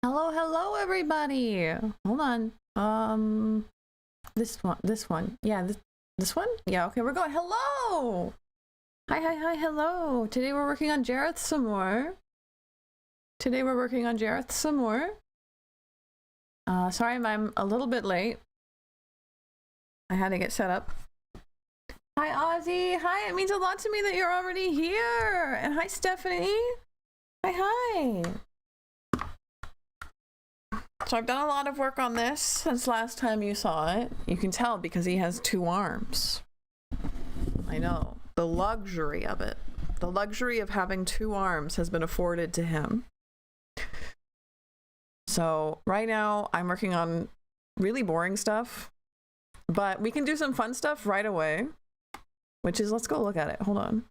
Hello, hello, everybody. Hold on. This one. Yeah, this one? Yeah, okay, we're going. Hello! Hi, hello. Today we're working on Jareth some more. Sorry, I'm a little bit late. I had to get set up. Hi, Ozzy. Hi, it means a lot to me that you're already here. And hi, Stephanie. Hi. So I've done a lot of work on this since last time you saw it. You can tell because he has 2 arms. I know. The luxury of it. The luxury of having 2 arms has been afforded to him. So right now I'm working on really boring stuff, but we can do some fun stuff right away, which is, let's go look at it. Hold on.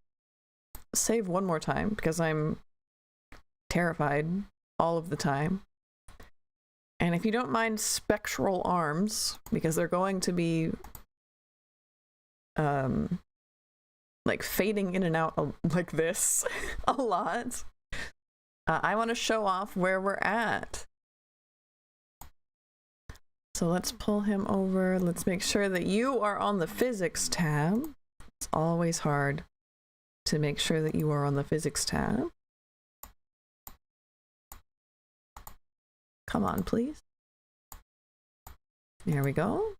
Save one more time because I'm terrified all of the time. And if you don't mind spectral arms, because they're going to be like fading in and out like this a lot, I want to show off where we're at. So let's pull him over. Let's make sure that you are on the physics tab. It's always hard to make sure that you are on the physics tab. Come on, please. There we go.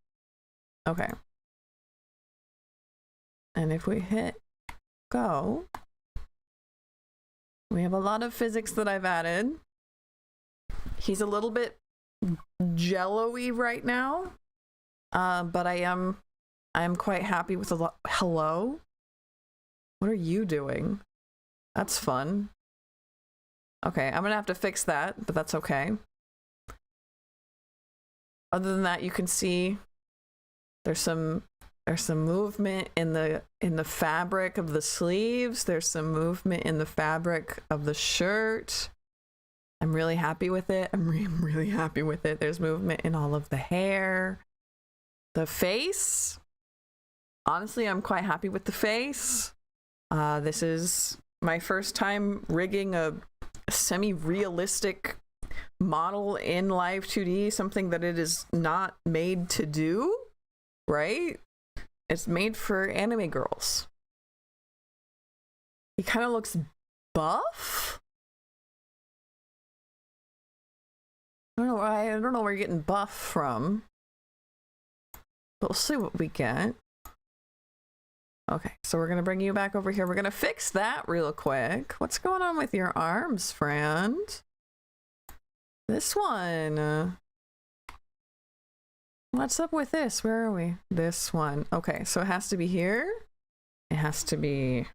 Okay. And if we hit go, we have a lot of physics that I've added. He's a little bit jello-y right now, but I am quite happy with a lot. Hello? What are you doing? That's fun. Okay, I'm gonna have to fix that, but that's okay. Other than that, you can see there's some movement in the fabric of the sleeves. There's some movement in the fabric of the shirt. I'm really happy with it. I'm really happy with it. There's movement in all of the hair. The face. Honestly, I'm quite happy with the face. This is my first time rigging a semi-realistic model in Live2d, something that it is not made to do, right? It's made for anime girls. He kind of looks buff. I don't know where you're getting buff from, but we'll see what we get. Okay, so we're gonna bring you back over here. We're gonna fix that real quick. What's going on with your arms, friend? This one. What's up with this? Where are we? This one. Okay, so it has to be here. It has to be...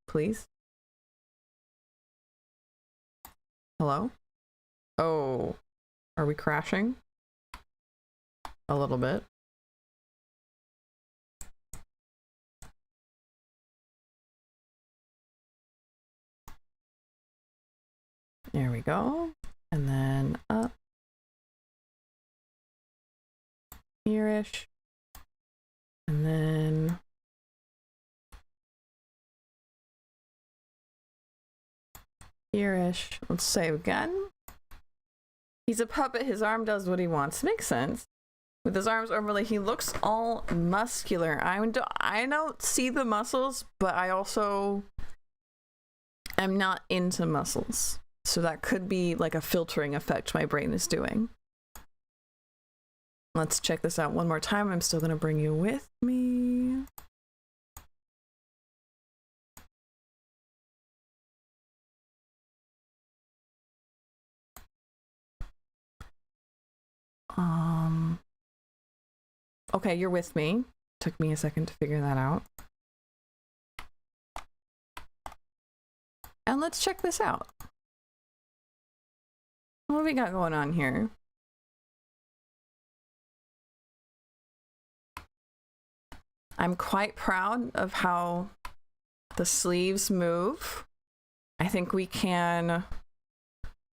Please? Hello? Oh. Are we crashing? A little bit. There we go. And then up. Here-ish. And then here-ish. Let's save again. He's a puppet. His arm does what he wants. Makes sense. With his arms overly, he looks all muscular. I don't see the muscles, but I also am not into muscles. So that could be like a filtering effect my brain is doing. Let's check this out one more time. I'm still going to bring you with me. Okay, you're with me. Took me a second to figure that out. And let's check this out. What do we got going on here? I'm quite proud of how the sleeves move. I think we can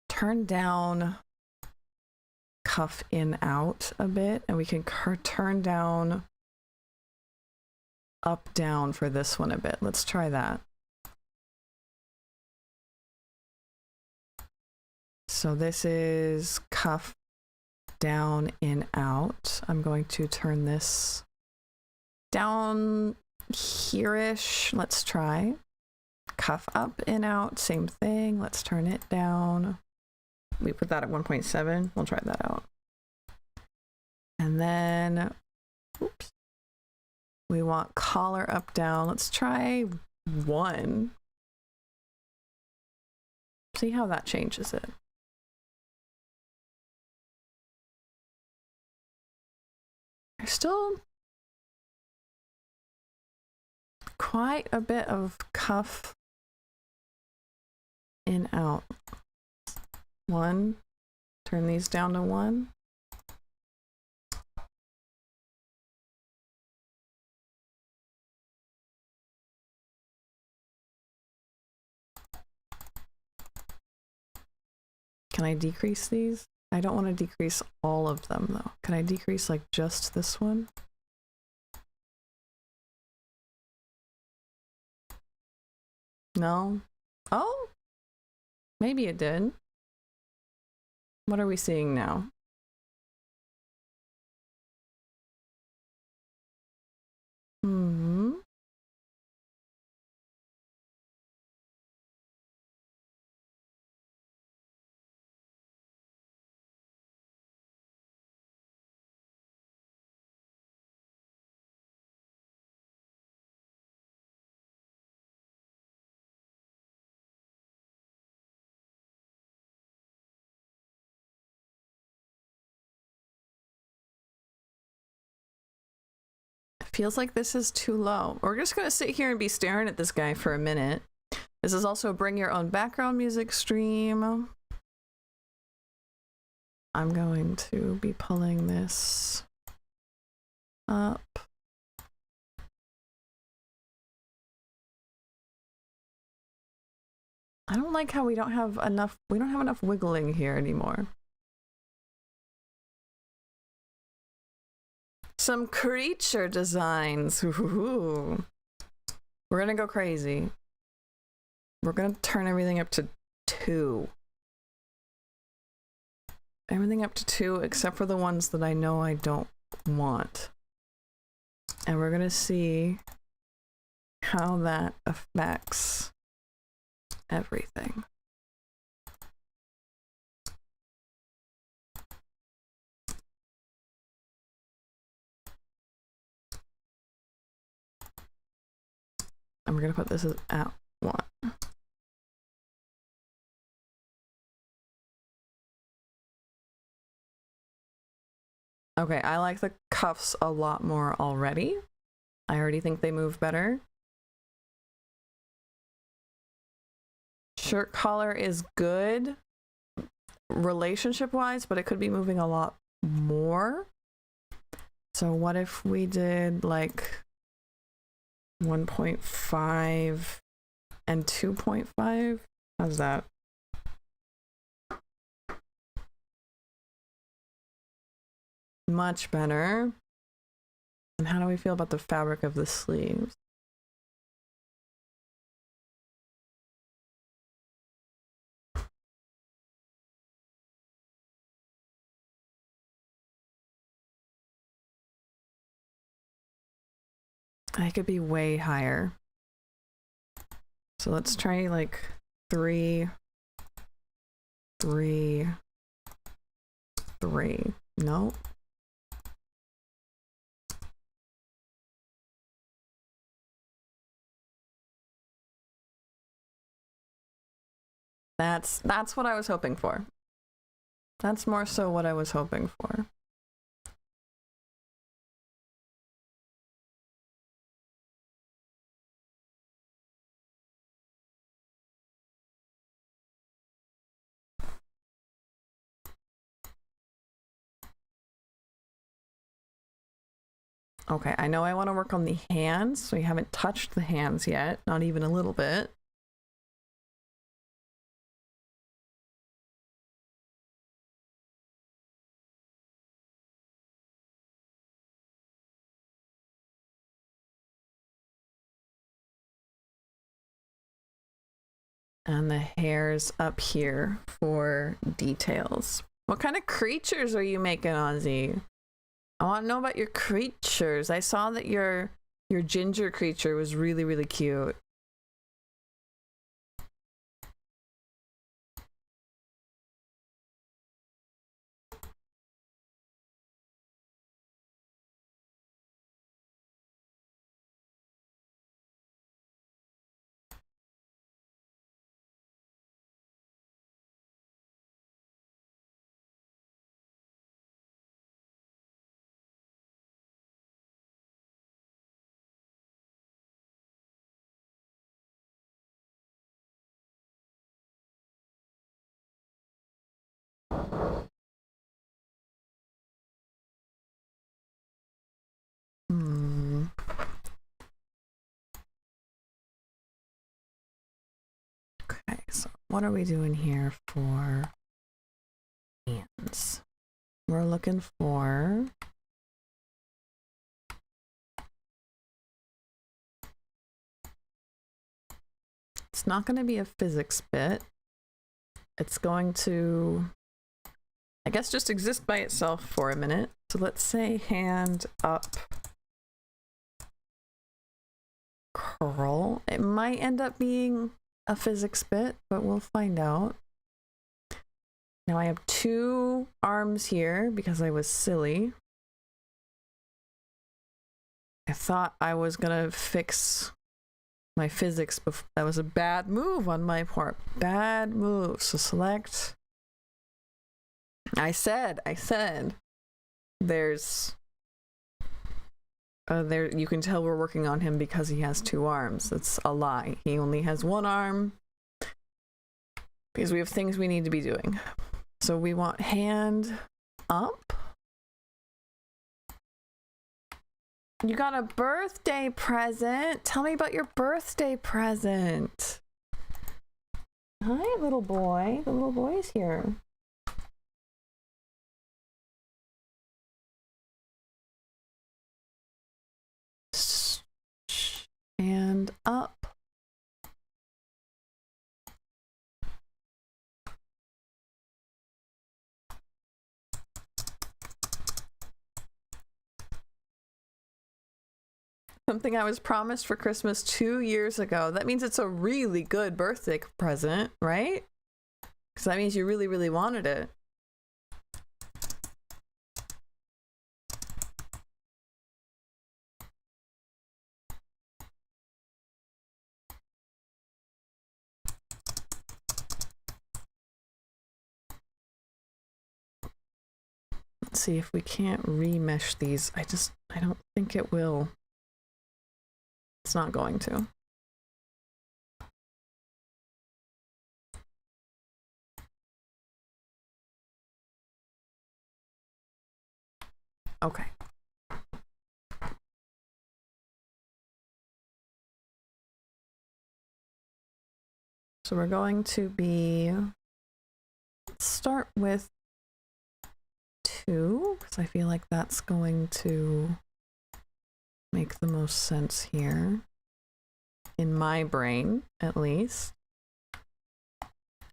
turn down cuff in out a bit, and we can turn down up down for this one a bit. Let's try that. So this is cuff down, in, out. I'm going to turn this down here-ish. Let's try. Cuff up, in, out, same thing. Let's turn it down. We put that at 1.7. We'll try that out. And then, oops. We want collar up, down. Let's try 1. See how that changes it. There's still quite a bit of cuff in, out. 1. Turn these down to 1. Can I decrease these? I don't want to decrease all of them though. Can I decrease like just this one? No? Oh, maybe it did. What are we seeing now? Feels like this is too low. We're just gonna sit here and be staring at this guy for a minute. This is also a bring your own background music stream. I'm going to be pulling this up. I don't like how we don't have enough wiggling here anymore. Some creature designs. Ooh. We're gonna go crazy. We're gonna turn everything up to 2. Everything up to 2 except for the ones that I know I don't want. And we're gonna see how that affects everything. And we're gonna put this at 1. Okay, I like the cuffs a lot more already. I already think they move better. Shirt collar is good relationship-wise, but it could be moving a lot more. So what if we did like 1.5 and 2.5? How's that? Much better. And how do we feel about the fabric of the sleeves? I could be way higher. So let's try like 3, 3, 3. No. That's what I was hoping for. That's more so what I was hoping for. Okay, I know I want to work on the hands, so we haven't touched the hands yet, not even a little bit. And the hairs up here for details. What kind of creatures are you making, Ozzy? I want to know about your creatures. I saw that your ginger creature was really, really cute. Okay, so what are we doing here for hands? We're looking for it's not going to be a physics bit. It's going to, I guess, just exist by itself for a minute. So let's say hand up curl. It might end up being a physics bit, but we'll find out. Now I have 2 arms here because I was silly. I thought I was gonna fix my physics before. That was a bad move on my part. Bad move. So select. I said there's there you can tell we're working on him because he has 2 arms. That's a lie. He only has 1 arm because we have things we need to be doing. So we want hand up. You got a birthday present. Tell me about your birthday present. Hi, little boy. The little boy's here. And up. Something I was promised for Christmas 2 years ago. That means it's a really good birthday present, right? Because that means you really, really wanted it. Let's see if we can't remesh these. I don't think it will. It's not going to. Okay. So we're going to be, let's start with 2, because I feel like that's going to make the most sense here. In my brain, at least,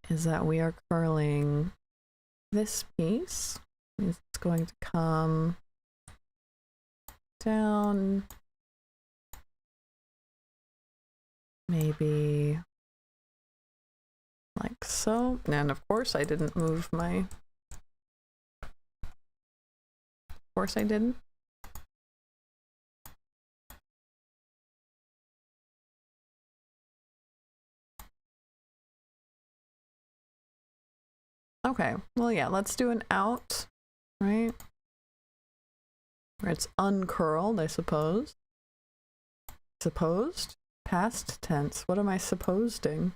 is that we are curling this piece. It's going to come down, maybe like so. And of course I didn't move my, of course I didn't. Okay, well, yeah, let's do an out, right? Where it's uncurled, I suppose. Supposed? Past tense. What am I supposing?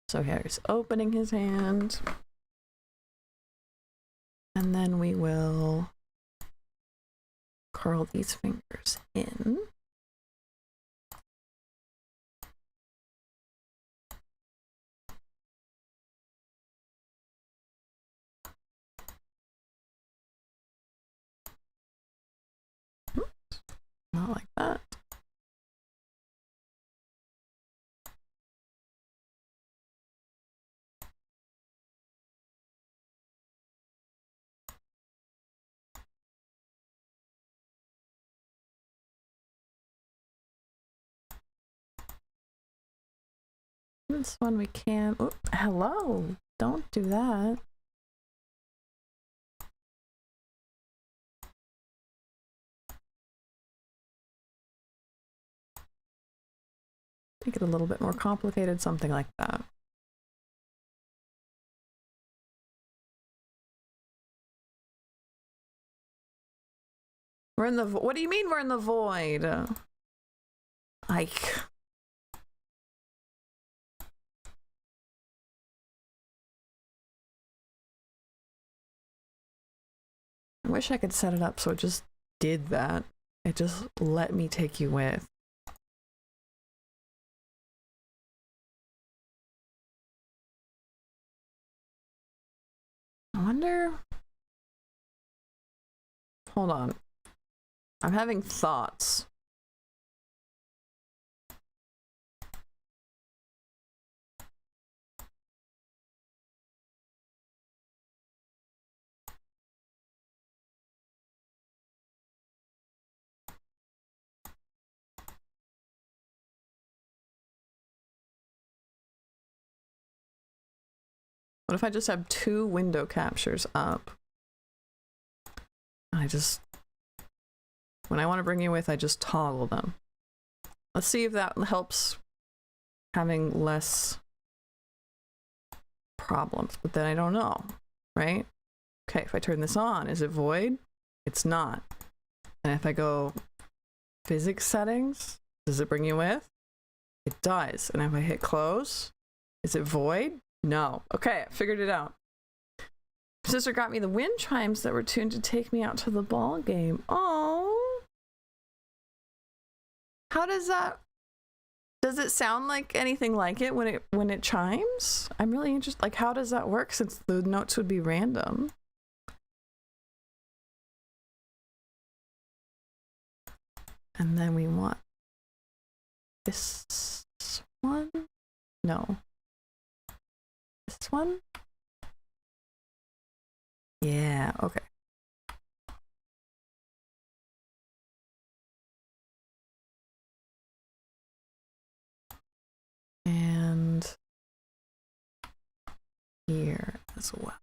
So here's opening his hand. And then we will curl these fingers in. Not like that. This one we can. Oh, hello. Don't do that. Make it a little bit more complicated, something like that. We're in the. What do you mean we're in the void? Ike. I wish I could set it up so it just did that. It just let me take you with. I wonder. Hold on. I'm having thoughts. What if I just have 2 window captures up? I just, when I want to bring you with, I just toggle them. Let's see if that helps having less problems, but then I don't know, right? Okay, if I turn this on, is it void? It's not. And if I go physics settings, does it bring you with? It does. And if I hit close, is it void? No. Okay, I figured it out. Sister got me the wind chimes that were tuned to take me out to the ball game. Oh, how does that? Does it sound like anything like it when it chimes? I'm really interested. Like, how does that work? Since the notes would be random. And then we want this one. No. This one? Yeah, okay. And here as well.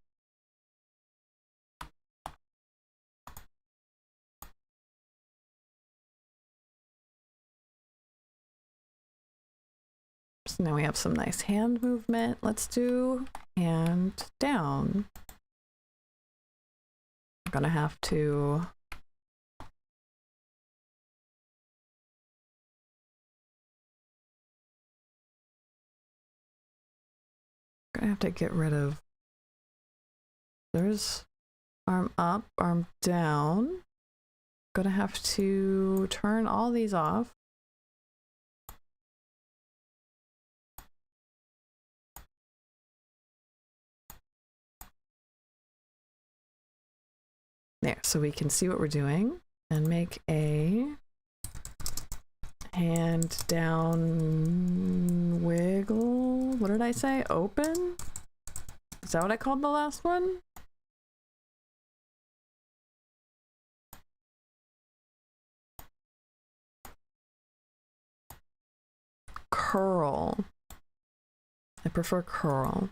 So now we have some nice hand movement. Let's do hand down. I'm gonna have to get rid of, there's arm up, arm down. Gonna have to turn all these off. There, so we can see what we're doing and make a hand down wiggle. What did I say? Open? Is that what I called the last one? Curl. I prefer curl.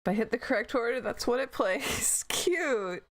If I hit the correct order, that's what it plays. Cute.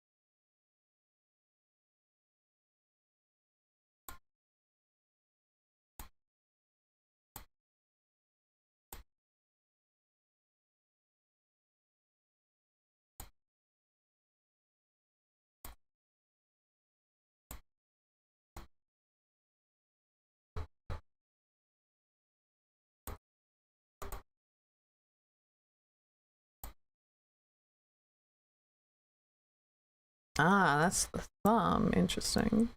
Ah, that's the thumb. Interesting.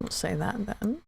We'll say that then.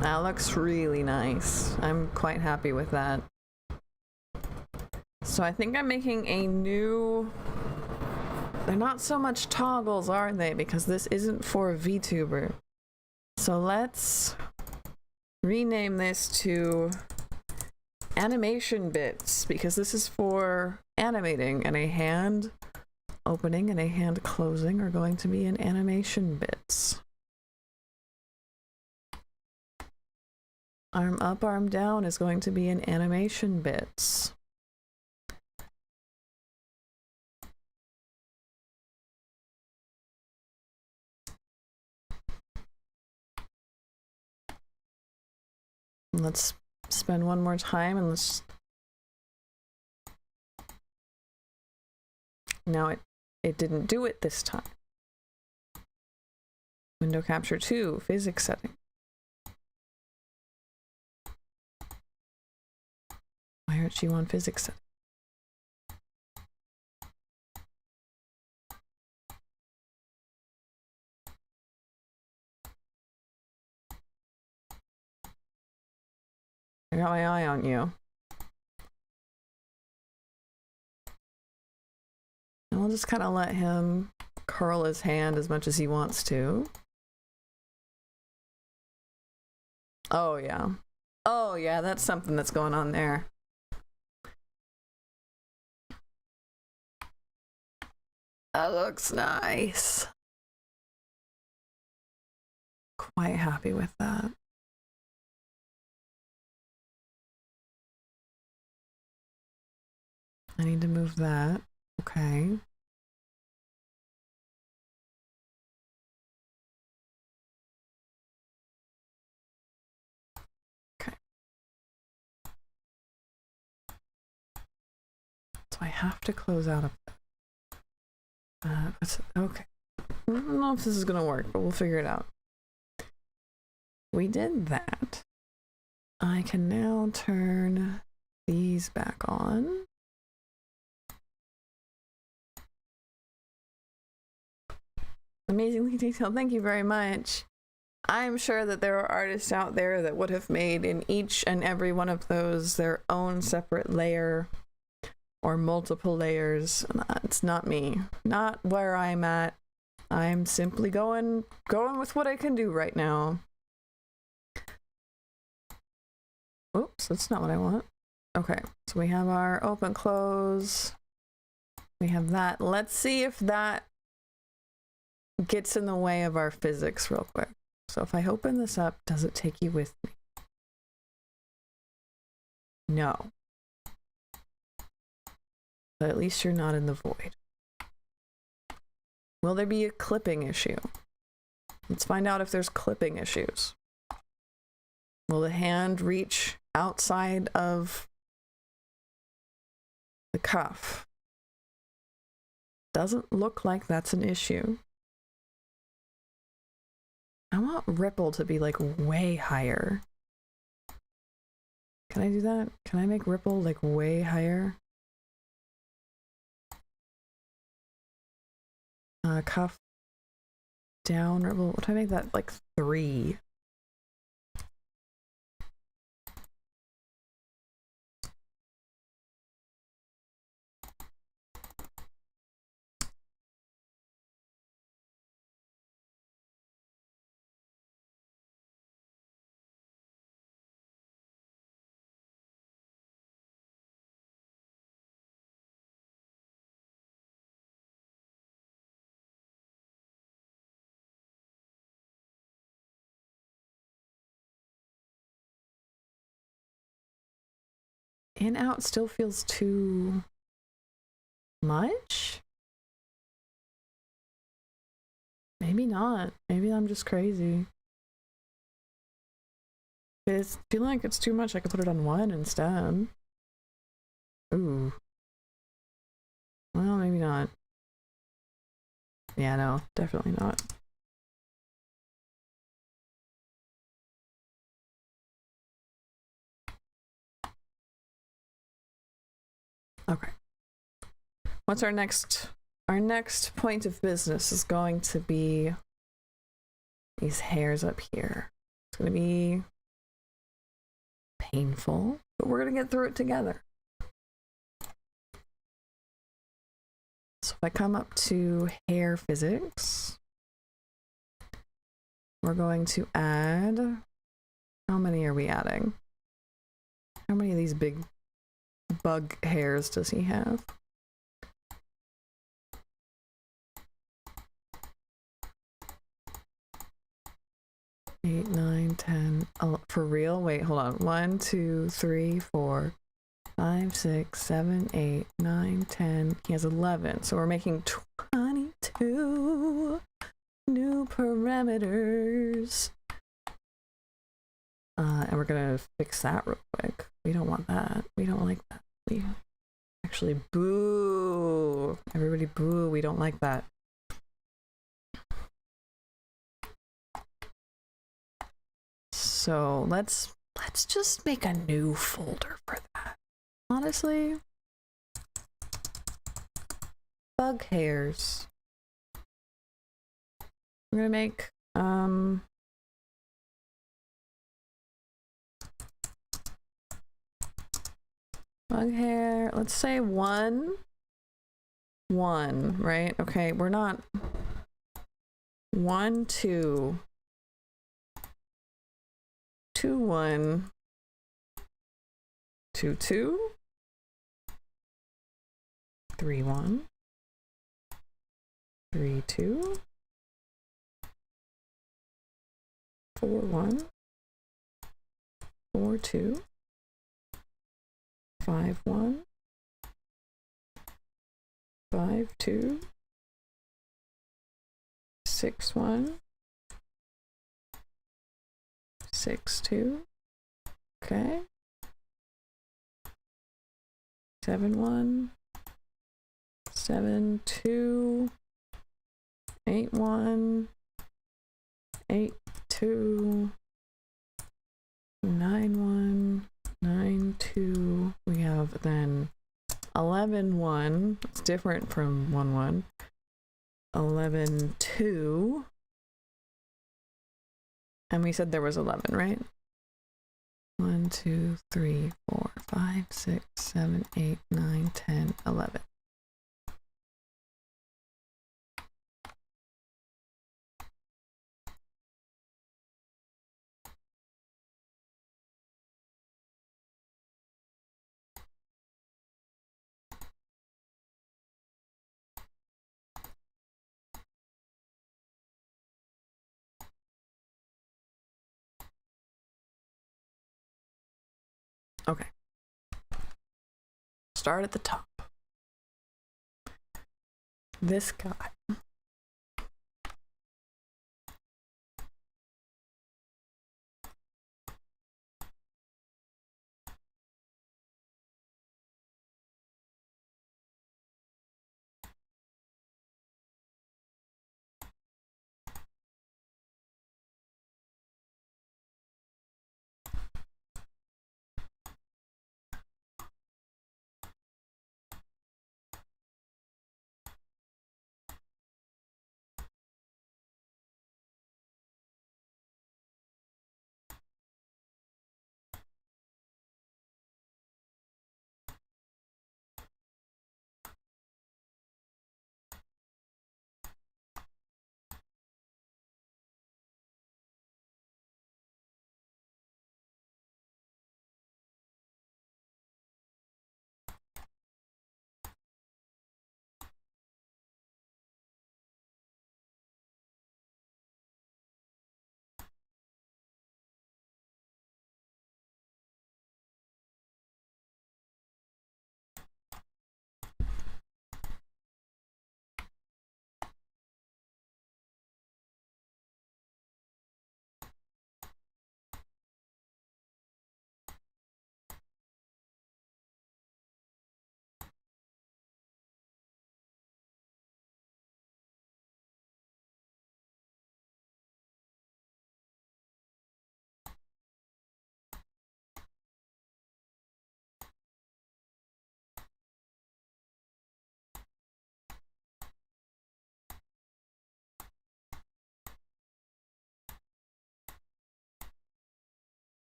That looks really nice. I'm quite happy with that. So I think I'm making a new... They're not so much toggles, are they? Because this isn't for a VTuber. So let's rename this to animation bits, because this is for animating, and a hand opening and a hand closing are going to be in animation bits. Arm up, arm down is going to be in animation bits. Let's spend one more time and let's... Now it didn't do it this time. Window capture 2, physics setting. Why aren't you on physics setting? I got my eye on you. And we'll just kind of let him curl his hand as much as he wants to. Oh yeah. Oh yeah, that's something that's going on there. That looks nice. Quite happy with that. I need to move that. Okay. Okay. So I have to close out of okay. I don't know if this is gonna work, but we'll figure it out. We did that. I can now turn these back on. Amazingly detailed, thank you very much. I'm sure that there are artists out there that would have made in each and every one of those their own separate layer or multiple layers. It's not me, not where I'm at. I'm simply going with what I can do right now. Oops, that's not what I want. Okay, so we have our open close. We have that. Let's see if that gets in the way of our physics real quick. So if I open this up, does it take you with me? No. But at least you're not in the void. Will there be a clipping issue? Let's find out if there's clipping issues. Will the hand reach outside of the cuff? Doesn't look like that's an issue. I want ripple to be like way higher. Can I do that? Can I make ripple like way higher? Cuff down ripple. What do I make that like 3? In out still feels too much? Maybe not. Maybe I'm just crazy. If it's feeling like it's too much, I could put it on 1 instead. Ooh. Well, maybe not. Yeah, no, definitely not. Okay. What's our next? Our next point of business is going to be these hairs up here. It's going to be painful, but we're going to get through it together. So if I come up to hair physics, we're going to add, how many are we adding? How many of these big bug hairs does he have? 8, 9, 10. For real? Wait, hold on. 1, 2, 3, 4, 5, 6, 7, 8, 9, 10. He has 11. So we're making 22 new parameters. And we're gonna fix that real quick. We don't want that. We don't like that. Actually, boo. Everybody boo. We don't like that. So let's just make a new folder for that. Honestly, bug hairs. We're gonna make bug hair. Let's say 1, 1, right? Okay, we're not 1, 2. 2, 1, 2, 2, 3, 1, 3, 2, 4, 1, 4, 2, 5, 1, 5, 2, 6, 1, 6, 2, okay, 7, 1, 7, 2, 8, 1, 8, 2, 9, 1, 9, 2. We have then 11, 1. It's different from 1, 1. 11, 2. And we said there was 11, right? 1, 2, 3, 4, 5, 6, 7, 8, 9, 10, 11. Okay. Start at the top. This guy.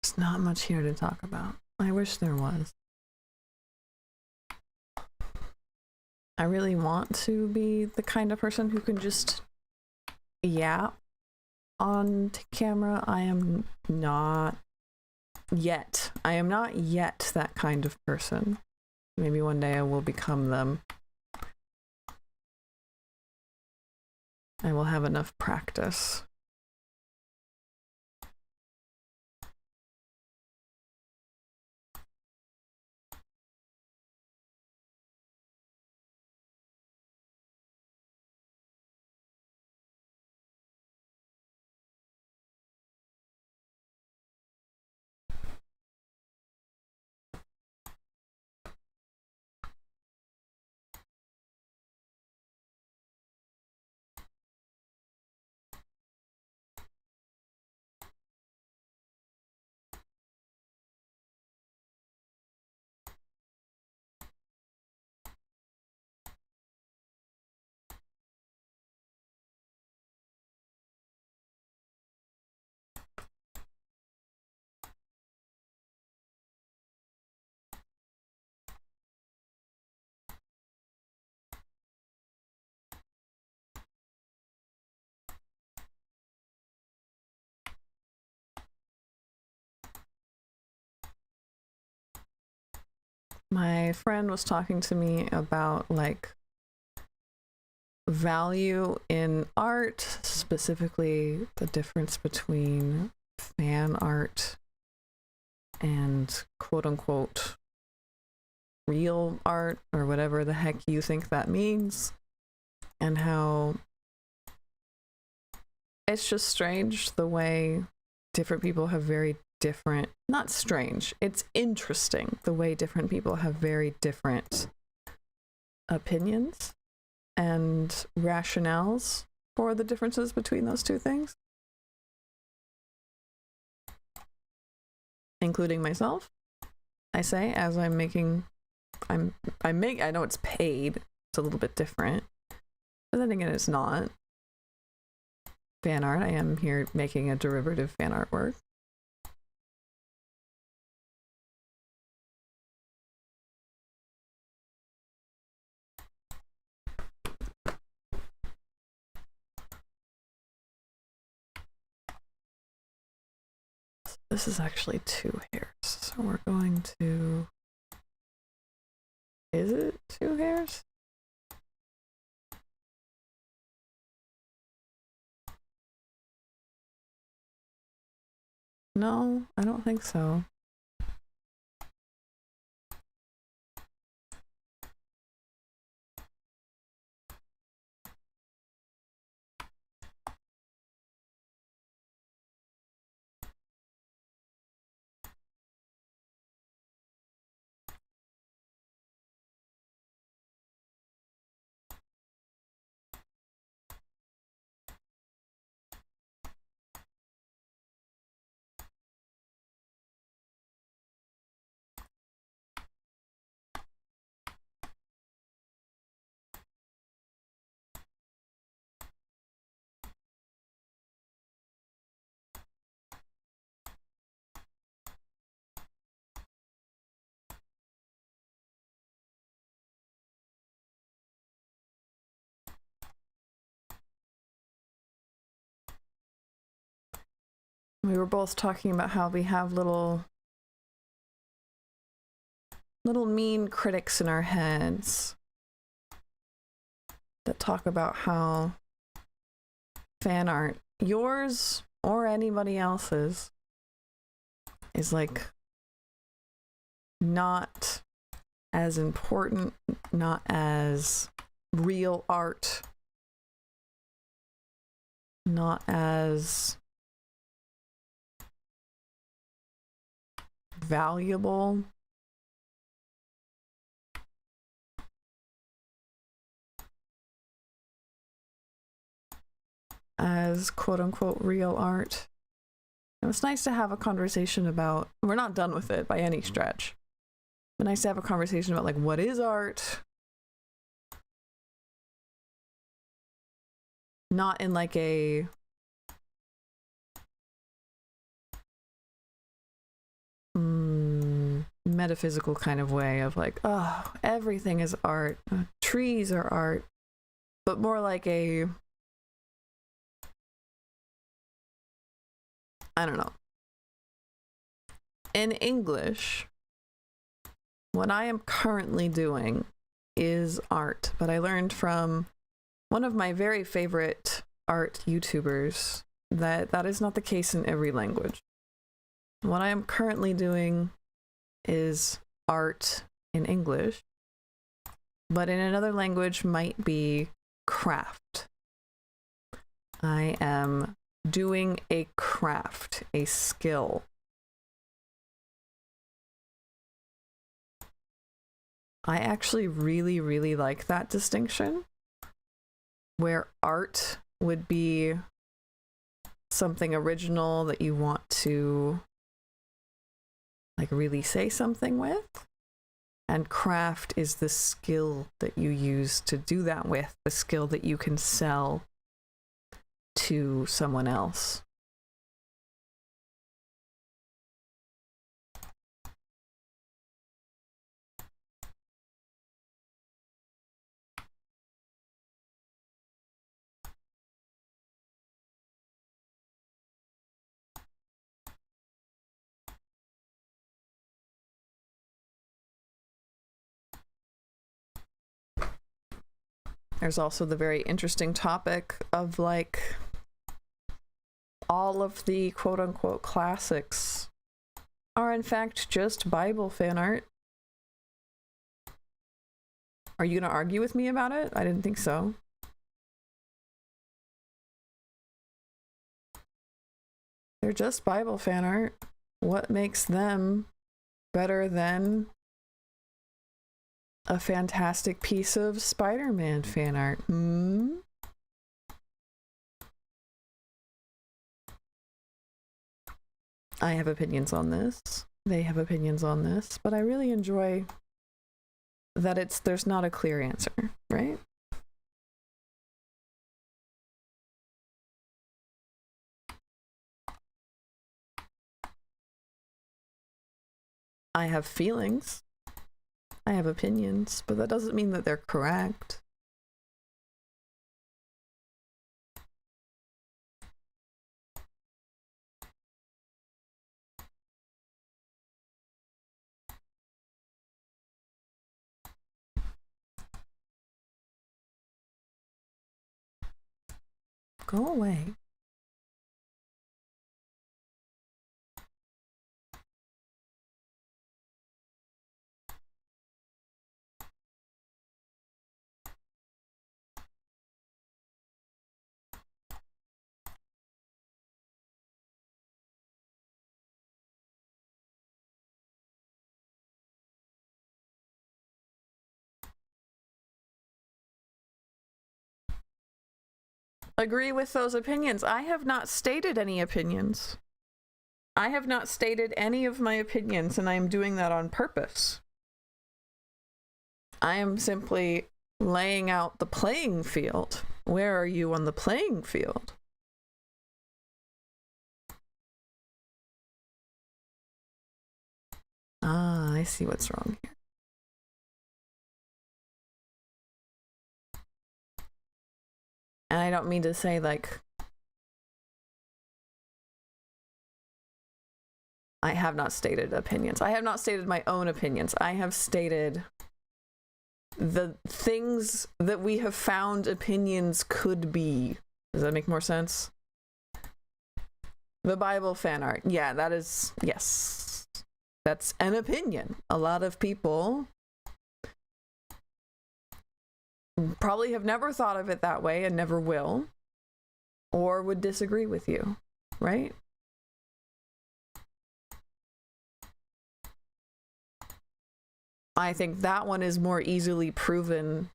There's not much here to talk about. I wish there was. I really want to be the kind of person who can just yap on camera. I am not yet. I am not yet that kind of person. Maybe one day I will become them. I will have enough practice. My friend was talking to me about like value in art, specifically the difference between fan art and quote unquote real art, or whatever the heck you think that means, and how it's just strange the way different people have very different, not strange, it's interesting the way different people have very different opinions and rationales for the differences between those two things, including myself. I say, as I'm making, I know it's paid, it's a little bit different, but then again, it's not. Fan art, I am here making a derivative fan artwork. This is actually 2 hairs, so we're going to... Is it 2 hairs? No, I don't think so. We were both talking about how we have little mean critics in our heads that talk about how fan art, yours or anybody else's, is like not as important, not as real art, not as valuable as quote unquote real art. It was nice to have a conversation about, we're not done with it by any stretch, but nice to have a conversation about like, what is art? Not in like a metaphysical kind of way of like, oh, everything is art. Trees are art. But more like a, I don't know. In English, what I am currently doing is art, but I learned from one of my very favorite art YouTubers that that is not the case in every language. What I am currently doing is art in English, but in another language might be craft. I am doing a craft, a skill. I actually really, really like that distinction, where art would be something original that you want to like really say something with, and craft is the skill that you use to do that with, the skill that you can sell to someone else. There's also the very interesting topic of like all of the quote unquote classics are in fact just Bible fan art. Are you going to argue with me about it? I didn't think so. They're just Bible fan art. What makes them better than a fantastic piece of Spider-Man fan art? I have opinions on this. They have opinions on this, but I really enjoy that there's not a clear answer, right? I have feelings. I have opinions, but that doesn't mean that they're correct. Go away. Agree with those opinions. I have not stated any opinions. I have not stated any of my opinions, and I am doing that on purpose. I am simply laying out the playing field. Where are you on the playing field? Ah, I see what's wrong here. And I don't mean to say like I have not stated opinions. I have not stated my own opinions. I have stated the things that we have found opinions could be. Does that make more sense? The Bible fan art. Yeah, that is, yes. That's an opinion. A lot of people probably have never thought of it that way and never will, or would disagree with you, right? I think that one is more easily proven.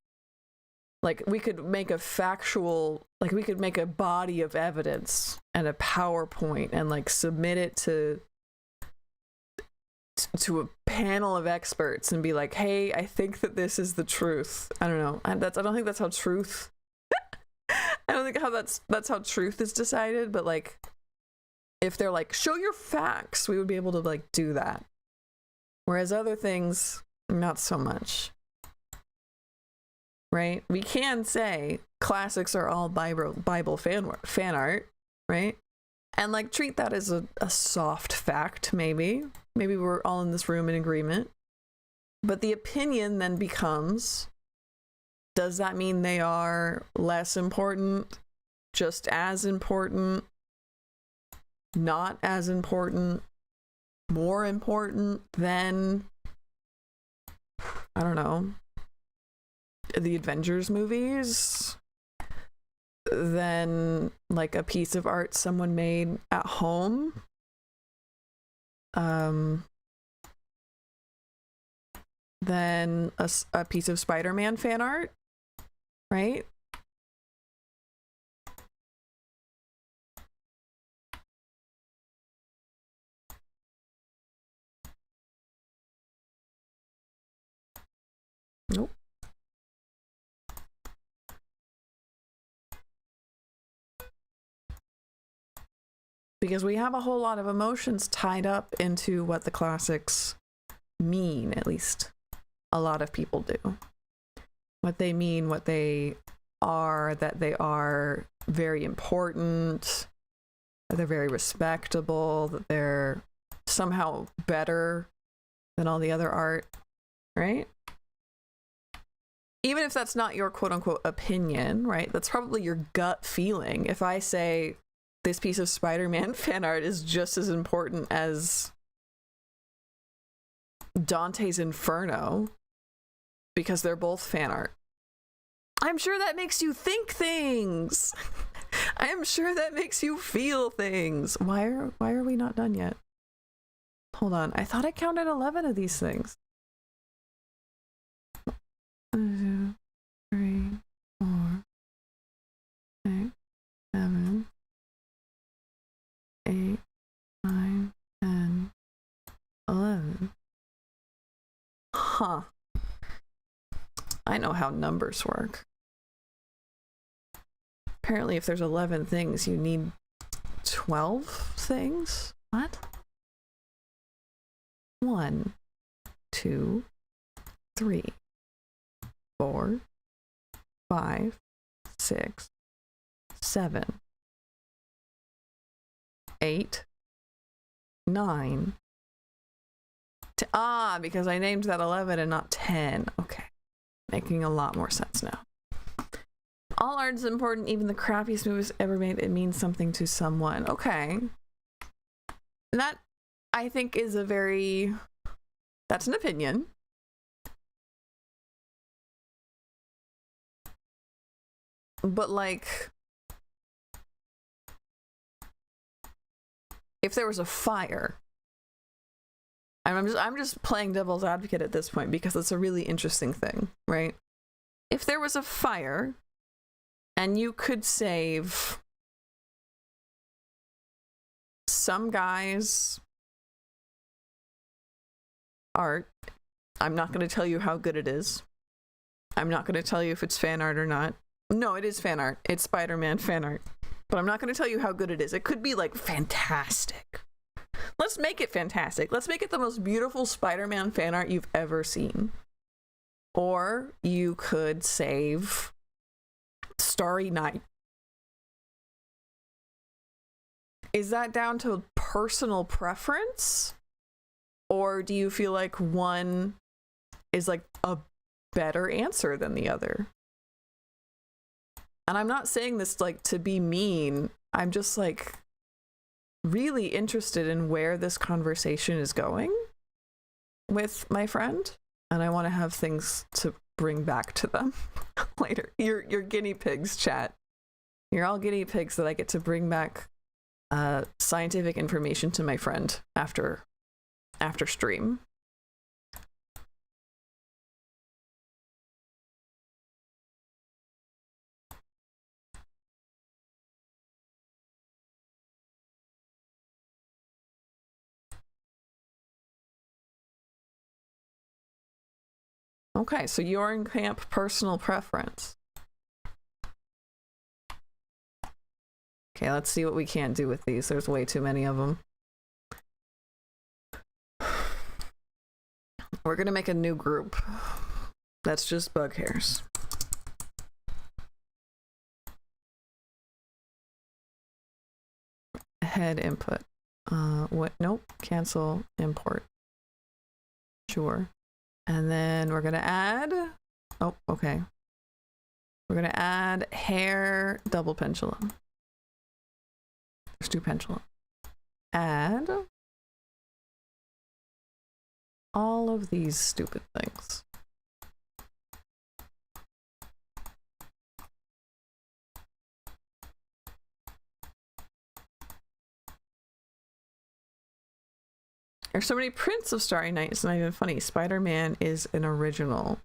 Like, we could make a factual, like, we could make a body of evidence and a PowerPoint and, like, submit it to a panel of experts and be like, hey, I think that this is the truth. I don't know. I don't think that's how truth... I don't think that's how truth is decided, but, like, if they're like, show your facts, we would be able to, like, do that. Whereas other things, not so much. Right? We can say classics are all Bible fan art, right? And like treat that as a soft fact, maybe. Maybe we're all in this room in agreement. But the opinion then becomes, does that mean they are less important, just as important, not as important, more important than, I don't know, the Avengers movies, than like a piece of art someone made at home? Than a piece of Spider-Man fan art, right? Nope. Because we have a whole lot of emotions tied up into what the classics mean, at least a lot of people do. What they mean, what they are, that they are very important, that they're very respectable, that they're somehow better than all the other art, right? Even if that's not your quote-unquote opinion, right? That's probably your gut feeling. If I say this piece of Spider-Man fan art is just as important as Dante's Inferno, because they're both fan art, I'm sure that makes you think things. I am sure that makes you feel things. Why are we not done yet? Hold on. I thought I counted 11 of these things. 1, 2, 3, 4, 6, 7, 8, 9, 10, 11. Huh. I know how numbers work. Apparently, if there's 11 things, you need 12 things? What? 1, 2, 3, 4, 5, 6, 7, 8, 9. Because I named that 11 and not 10. Okay. Making a lot more sense now. All art is important, even the crappiest movies ever made. It means something to someone. Okay. That, I think, is that's an opinion. But like, if there was a fire, and I'm just playing devil's advocate at this point because it's a really interesting thing, right? If there was a fire and you could save some guy's art, I'm not going to tell you how good it is. I'm not going to tell you if it's fan art or not. No, it is fan art. It's Spider-Man fan art. But I'm not going to tell you how good it is. It could be like fantastic. Let's make it fantastic. Let's make it the most beautiful Spider-Man fan art you've ever seen. Or you could save Starry Night. Is that down to personal preference? Or do you feel like one is like a better answer than the other? And I'm not saying this like to be mean. I'm just like really interested in where this conversation is going with my friend, and I want to have things to bring back to them later. You're guinea pigs, chat. You're all guinea pigs that I get to bring back scientific information to my friend after stream. Okay, so you're in camp personal preference. Okay, let's see what we can't do with these. There's way too many of them. We're gonna make a new group. That's just bug hairs. Head input. What? Nope. Cancel import. Sure. And then we're gonna add. Oh, okay. We're gonna add hair double pendulum. Let's do pendulum. Add all of these stupid things. There's so many prints of Starry Night, it's not even funny. Spider-Man is an original.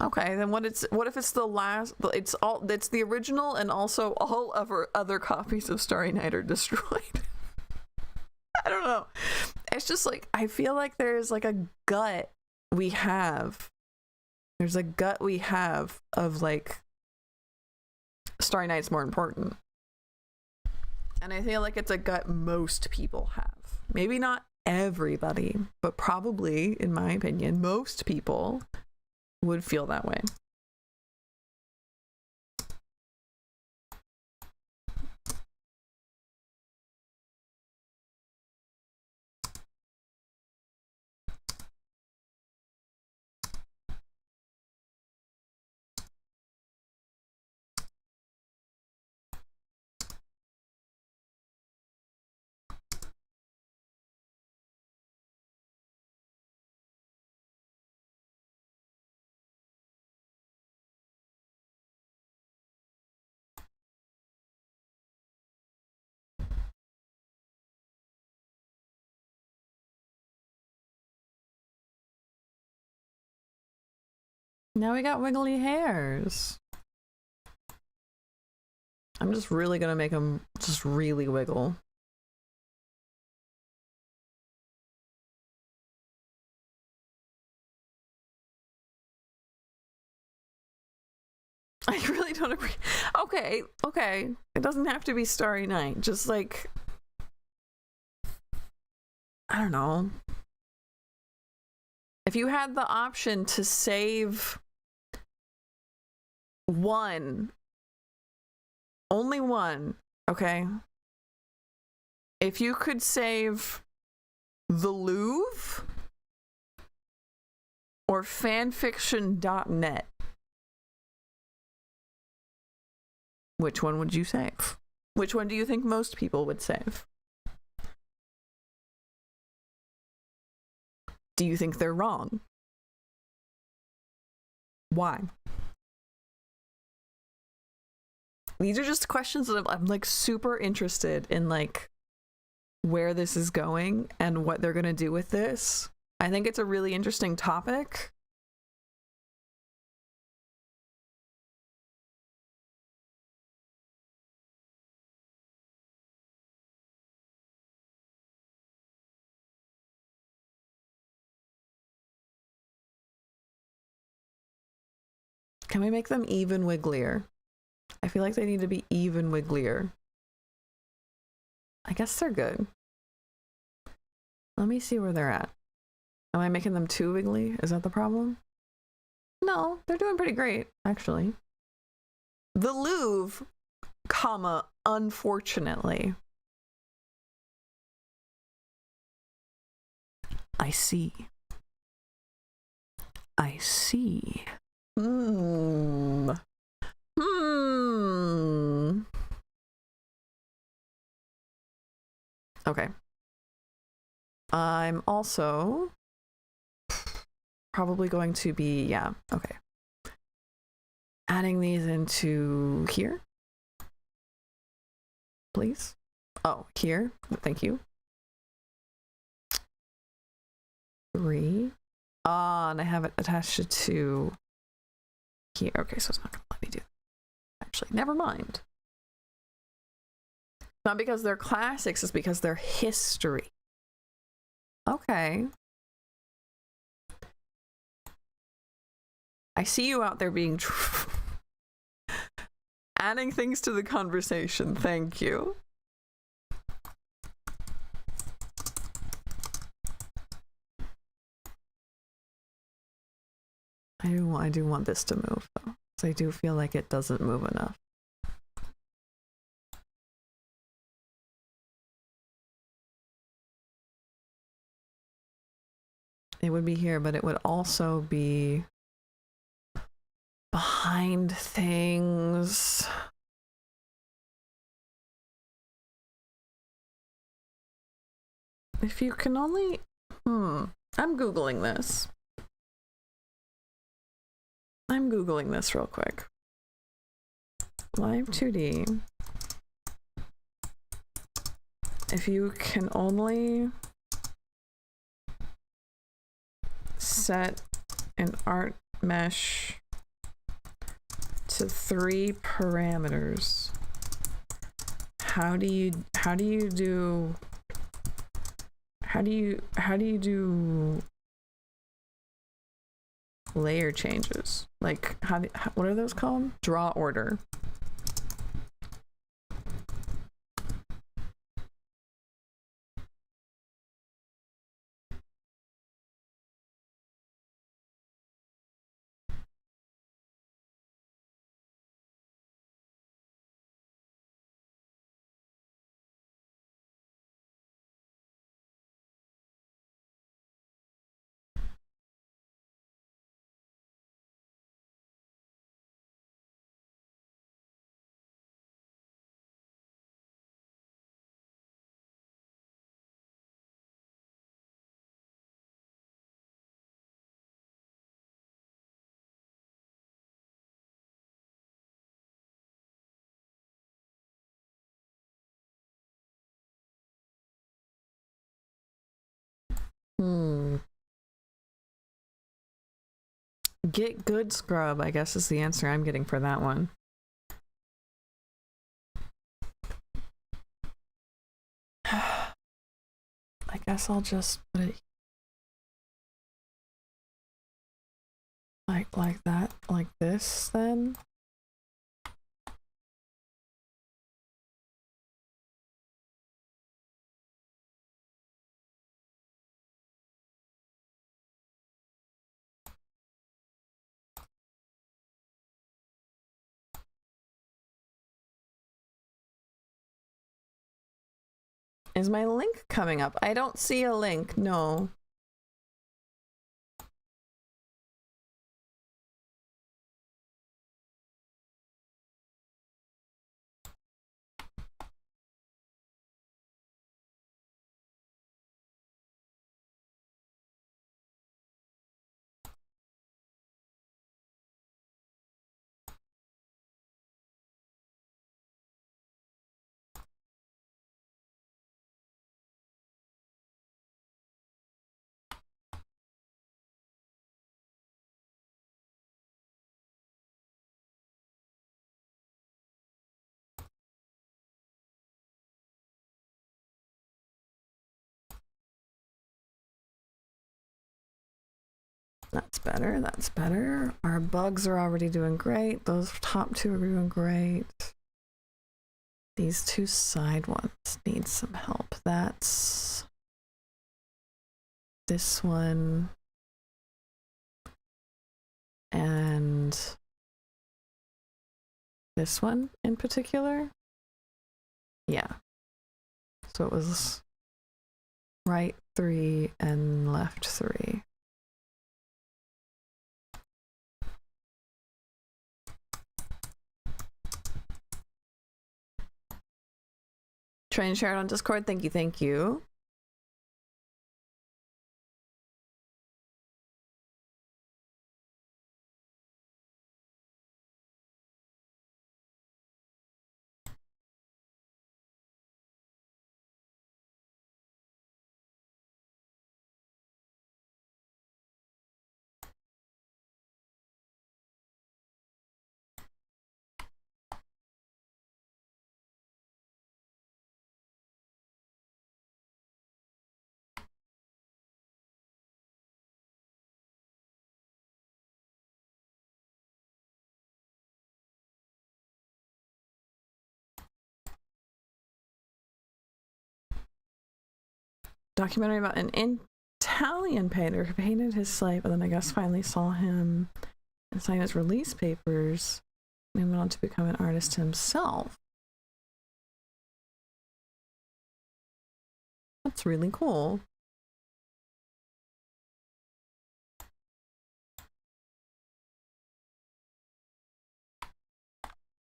Okay, then what if it's the last, it's the original and also all of our other copies of Starry Night are destroyed. I don't know. It's just like, I feel like there's like a gut we have. There's a gut we have of like Starry Night's more important. And I feel like it's a gut most people have. Maybe not everybody, but probably, in my opinion, most people would feel that way. Now we got wiggly hairs. I'm just really gonna make them just really wiggle. I really don't agree. Okay. It doesn't have to be Starry Night. Just like, I don't know. If you had the option to save one, only one, okay? If you could save the Louvre or fanfiction.net, which one would you save? Which one do you think most people would save? Do you think they're wrong? Why? These are just questions that I'm like super interested in, like where this is going and what they're going to do with this. I think it's a really interesting topic. Can we make them even wigglier? I feel like they need to be even wigglier. I guess they're good. Let me see where they're at. Am I making them too wiggly? Is that the problem? No, they're doing pretty great, actually. The Louvre, comma, unfortunately. I see. I see. Okay. I'm also probably going to be, yeah, okay. Adding these into here. Please. Oh, here. Thank you. 3. And I have it attached to here. Okay, so it's not gonna let me do that. Actually, never mind. Not because they're classics, it's because they're history. Okay. I see you out there being adding things to the conversation. Thank you. I do want this to move though, so I do feel like it doesn't move enough. It would be here, but it would also be behind things. If you can only... I'm Googling this. I'm Googling this real quick. Live2d. If you can only set an art mesh to 3 parameters, how do you do layer changes? Like what are those called? Draw order. Get good scrub, I guess, is the answer I'm getting for that one. I guess I'll just put it like that, like this then. Is my link coming up? I don't see a link, no. That's better, that's better. Our bugs are already doing great. Those top 2 are doing great. These 2 side ones need some help. That's this one. And this one in particular. Yeah. So it was right 3 and left 3. Try and share it on Discord. Thank you, thank you. Documentary about an Italian painter who painted his slave, and then I guess finally saw him and sign his release papers, and went on to become an artist himself. That's really cool.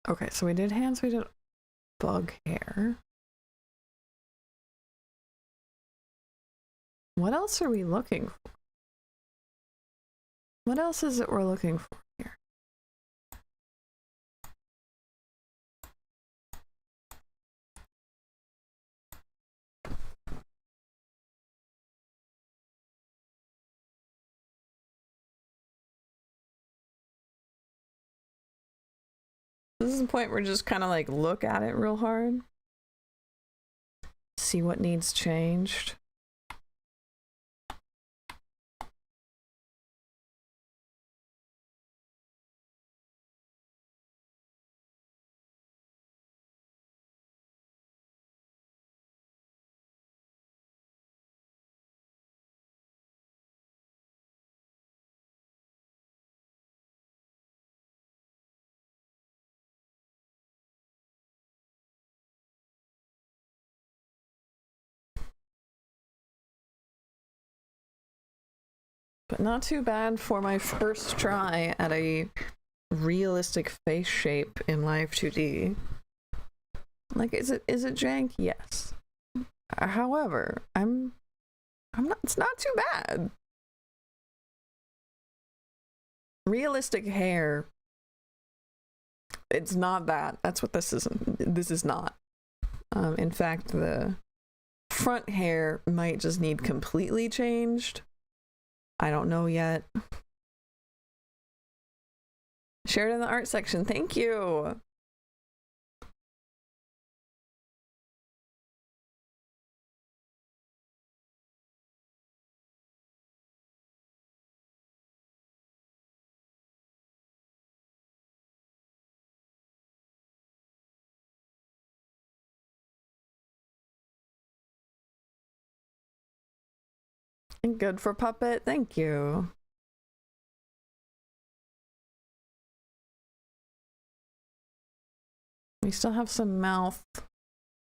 Okay, so we did hands, we did bug hair. What else are we looking for? What else is it we're looking for here? This is the point where we just kind of like look at it real hard. See what needs changed. But not too bad for my first try at a realistic face shape in Live2d. Like, is it jank? Yes. However, I'm not. It's not too bad. Realistic hair. It's not that. That's what this isn't. This is not. In fact, the front hair might just need completely changed. I don't know yet. Share it in the art section. Thank you. And good for puppet. Thank you. We still have some mouth,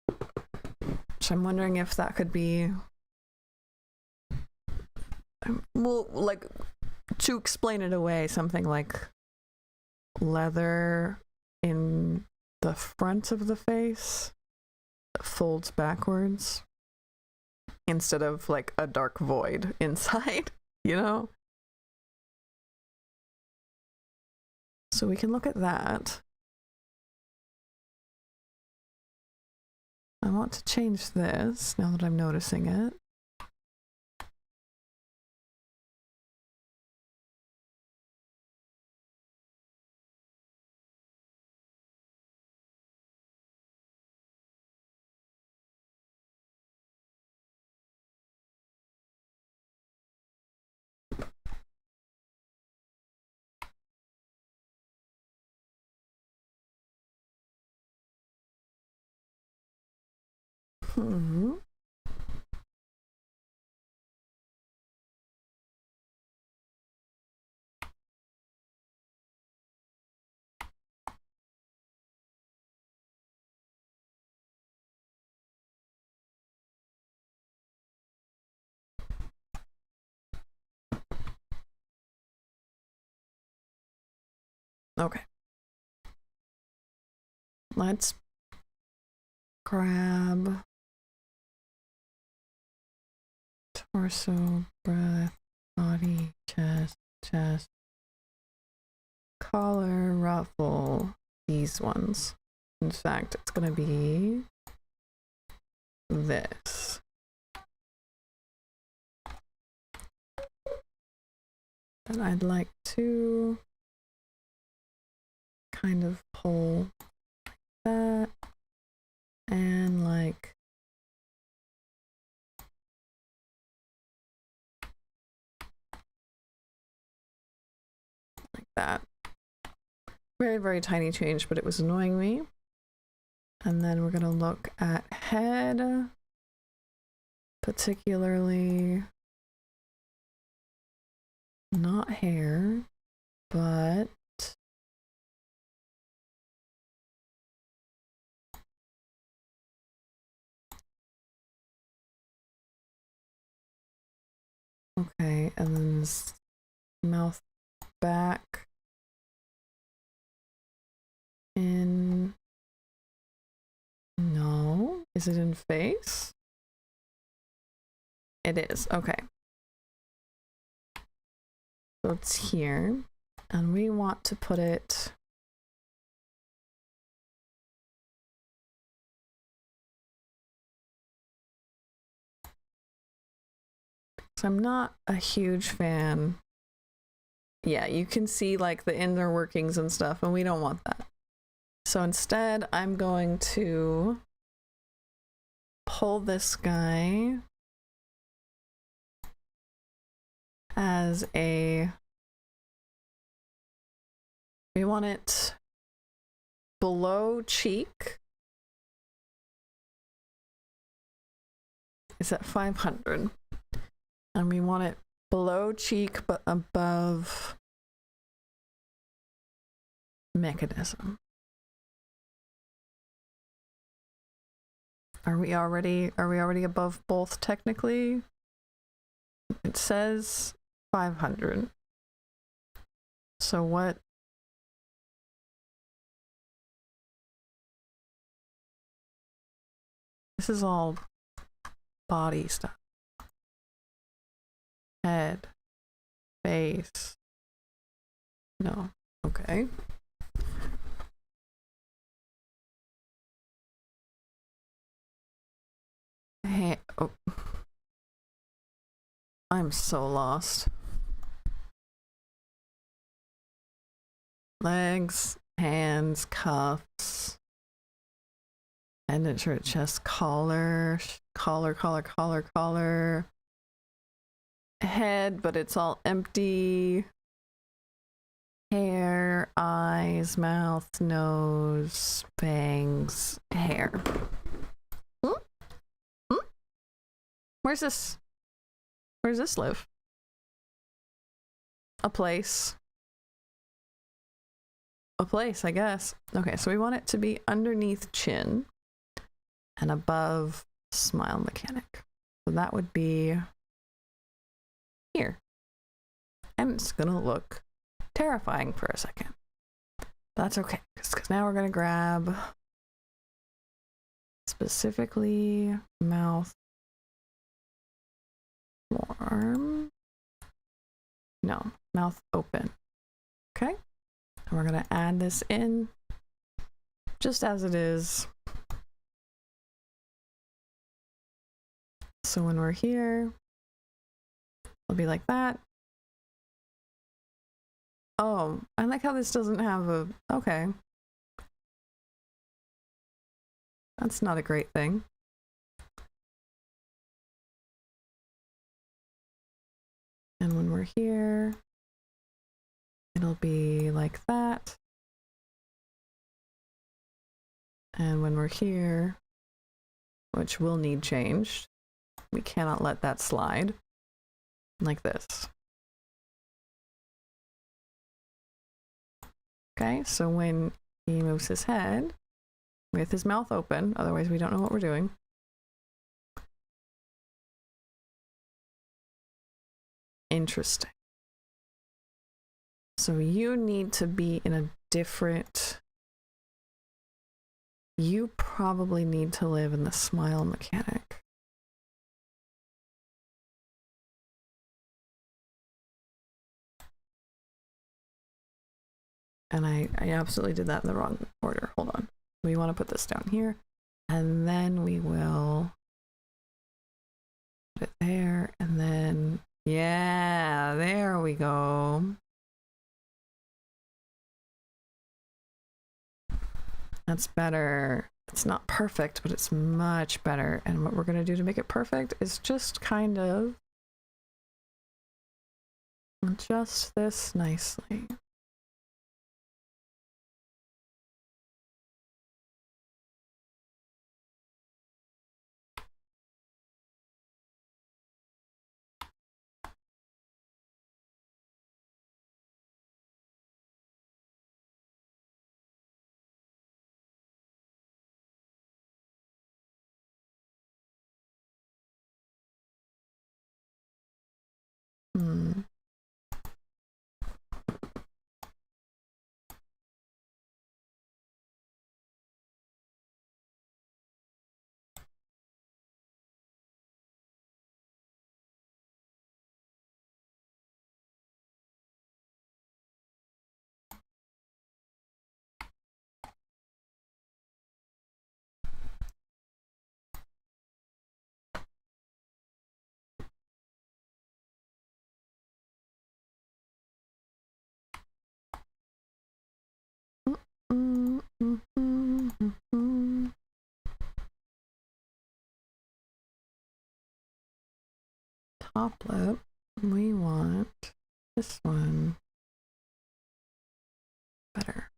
which I'm wondering if that could be, well, like, to explain it away, something like leather in the front of the face that folds backwards instead of like a dark void inside, you know? So we can look at that. I want to change this now that I'm noticing it. Okay. Let's grab torso, breath, body, chest, collar, ruffle, these ones. In fact, it's gonna be this. And I'd like to kind of pull like that and like that. Very, very tiny change, but it was annoying me. And then we're gonna look at head, particularly not hair, but Okay, and then his mouth back in. No, is it in face? It is. Okay. So it's here, and we want to put it. So I'm not a huge fan. Yeah, you can see like the inner workings and stuff, and we don't want that. So instead, I'm going to pull this guy as a. We want it below cheek. It's at 500. And we want it below cheek but above mechanism. Are we already above both technically? It says 500. So what? This is all body stuff. Head, face. No. Okay. Hey, oh. I'm so lost. Legs, hands, cuffs. Pendant shirt, chest, collar, collar. Head, but it's all empty. Hair, eyes, mouth, nose, bangs, hair. Where's this? Where's this live? A place. A place, I guess. Okay, so we want it to be underneath chin and above smile mechanic. So that would be here. And it's gonna look terrifying for a second. That's okay, because now we're gonna grab specifically mouth form. No, mouth open. Okay. And we're gonna add this in just as it is. So when we're here, it'll be like that. Oh, I like how this doesn't have a, okay. That's not a great thing. And when we're here, it'll be like that. And when we're here, which will need changed, we cannot let that slide, like this. Okay, so when he moves his head with his mouth open, otherwise we don't know what we're doing. Interesting. So you need to be in a different, you probably need to live in the smile mechanic. And I absolutely did that in the wrong order. Hold on. We want to put this down here. And then we will put it there. And then, yeah, there we go. That's better. It's not perfect, but it's much better. And what we're going to do to make it perfect is just kind of adjust this nicely. top lip. We want this one better.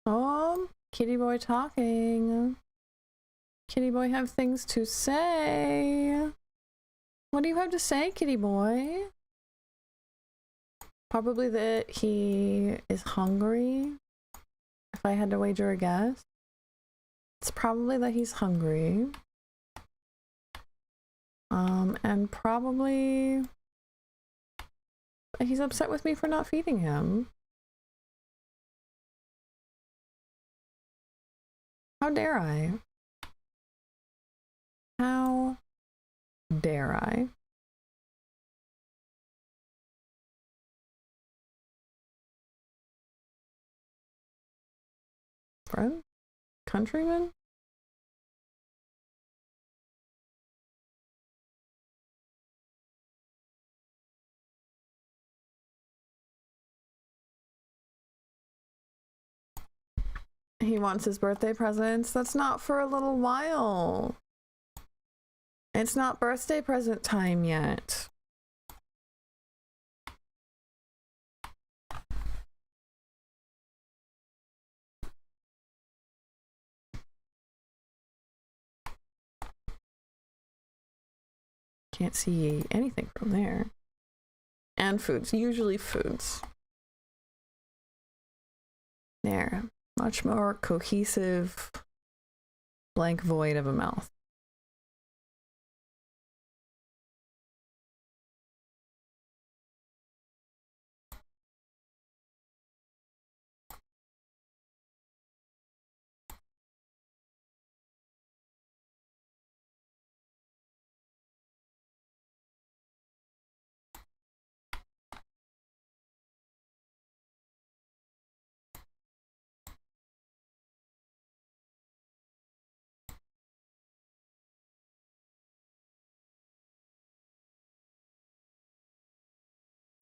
Oh, kitty boy talking. Kitty boy have things to say. What do you have to say, kitty boy? Probably that he is hungry. If I had to wager a guess, it's probably that he's hungry. And probably he's upset with me for not feeding him. How dare I? How dare I? Friend? Countryman? He wants his birthday presents. That's not for a little while. It's not birthday present time yet. Can't see anything from there. And foods, usually foods. There, much more cohesive, blank void of a mouth.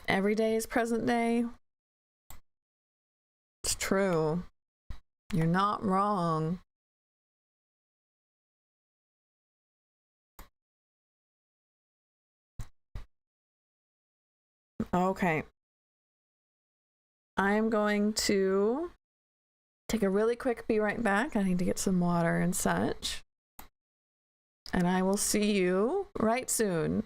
Every day is present day. It's true. You're not wrong. Okay. I'm going to take a really quick be right back. I need to get some water and such. And I will see you right soon.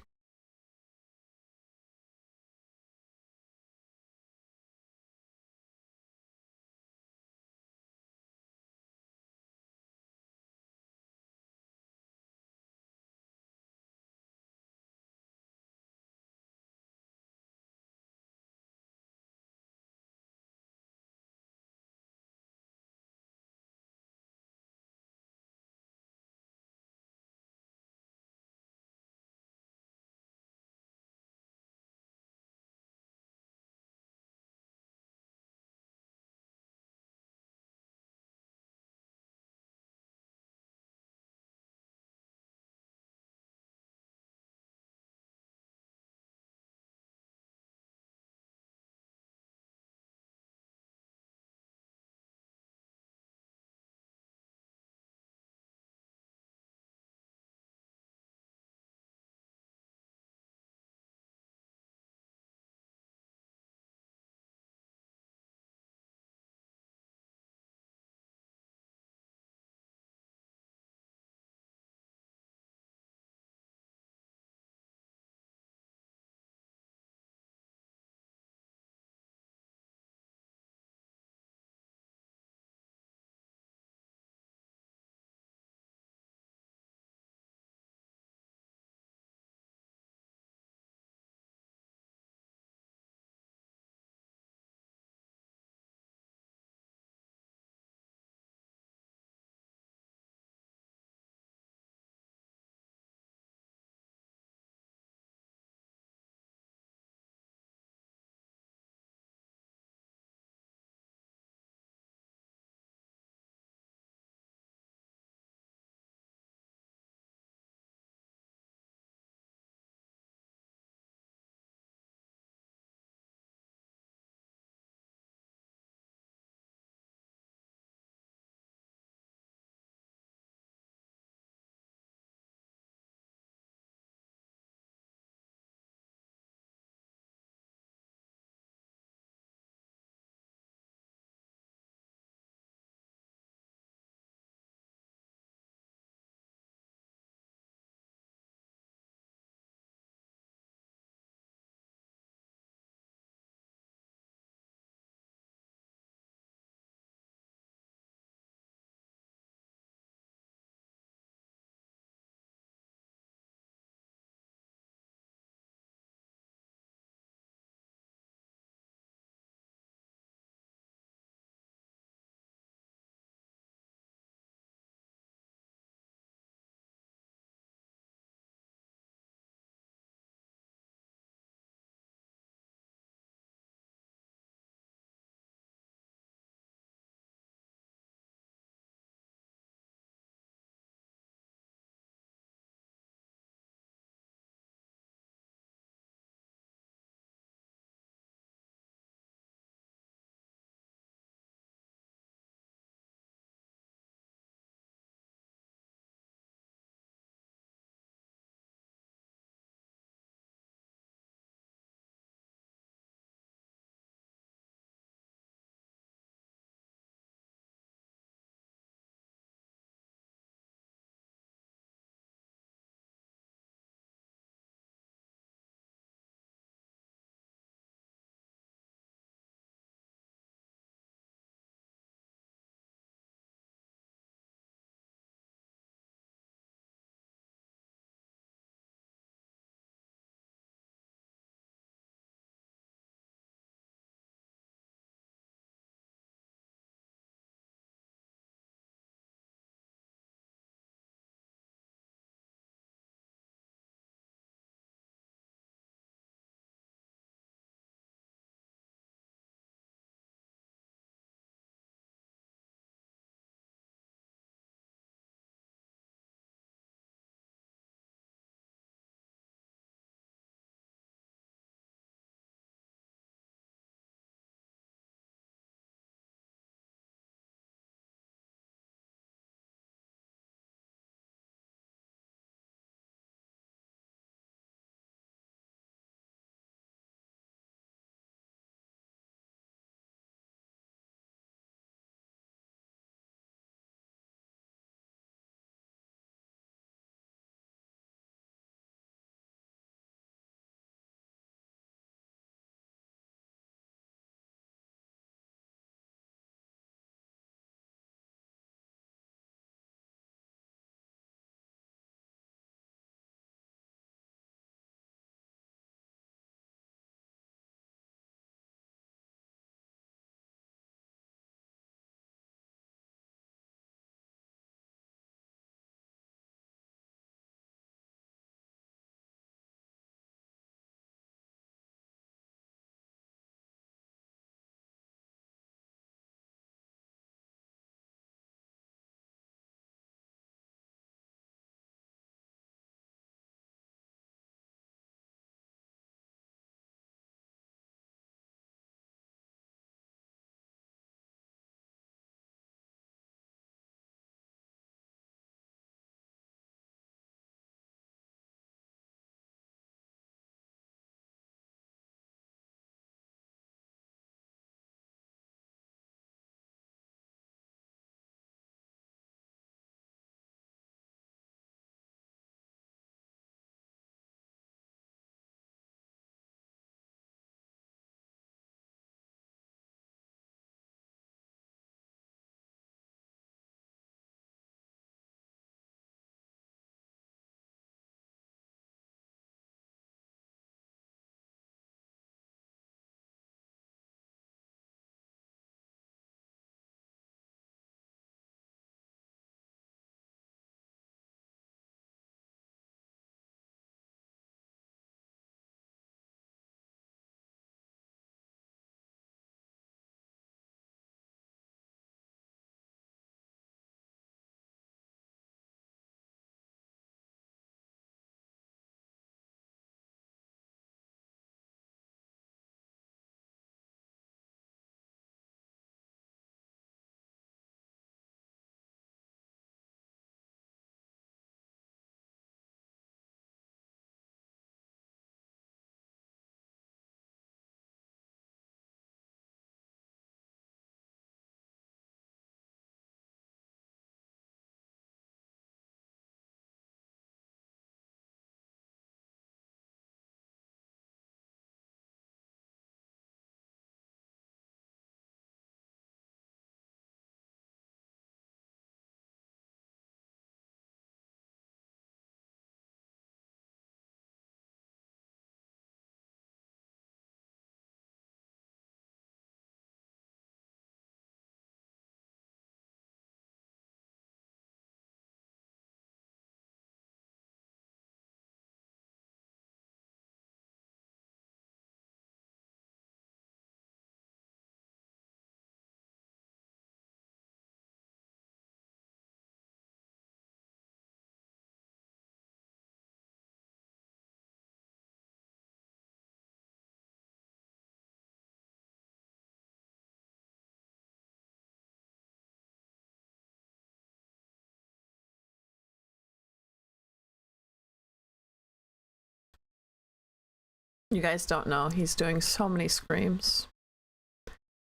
You guys don't know, he's doing so many screams.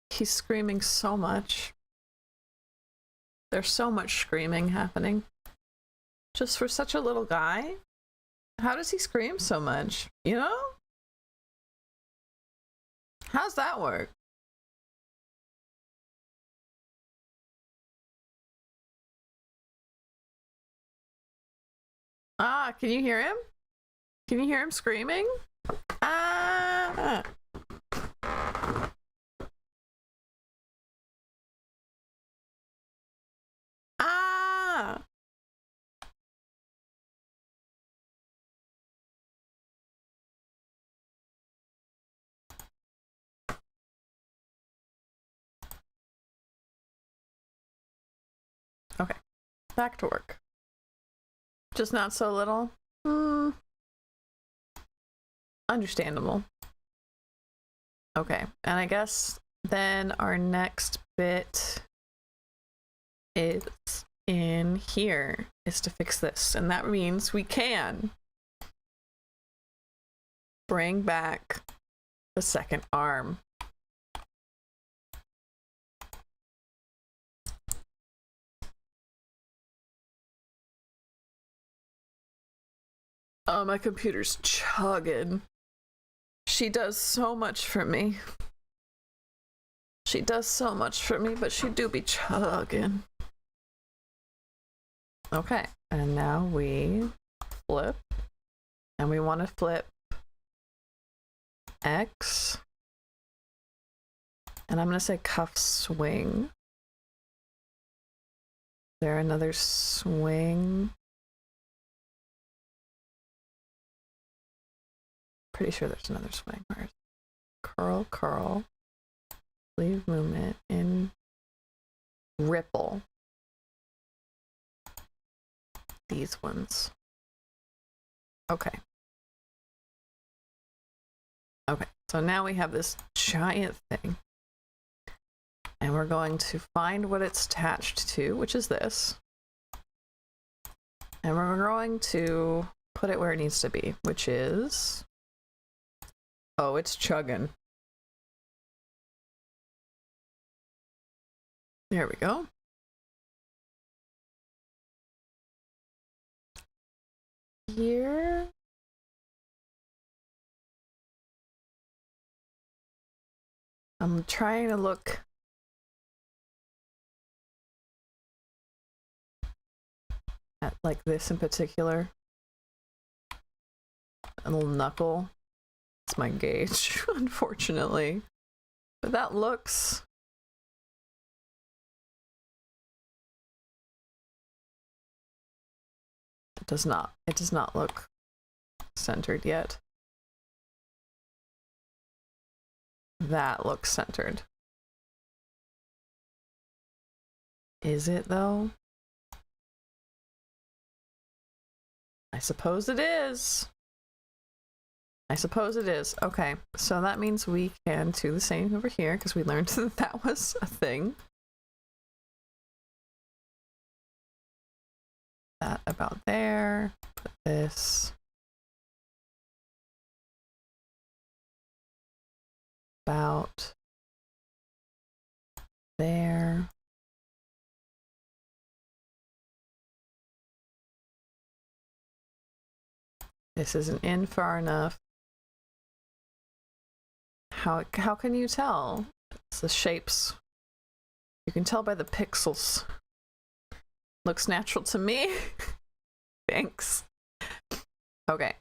He's screaming so much. There's so much screaming happening. Just for such a little guy? How does he scream so much? You know? How's that work? Ah, can you hear him? Can you hear him screaming? Ah! Ah! Okay, back to work. Just not so little? Understandable. Okay, and I guess then our next bit is in here, is to fix this. And that means we can bring back the second arm. Oh, my computer's chugging. She does so much for me. She does so much for me, but she do be chugging. Okay, and now we flip. And we want to flip X. And I'm going to say cuff swing. Is there another swing? Pretty sure there's another swing. Where's curl, curl, leave movement in ripple. These ones. Okay. Okay, so now we have this giant thing. And we're going to find what it's attached to, which is this. And we're going to put it where it needs to be, which is... Oh, it's chugging. There we go. Here. I'm trying to look at like this in particular. A little knuckle. It's my gauge, unfortunately. But that looks... It does not look centered yet. That looks centered. Is it though? I suppose it is. I suppose it is. Okay, so that means we can do the same over here because we learned that that was a thing. That about there. Put this about there. This isn't in far enough. How can you tell? It's the shapes. You can tell by the pixels. Looks natural to me. Thanks. Okay.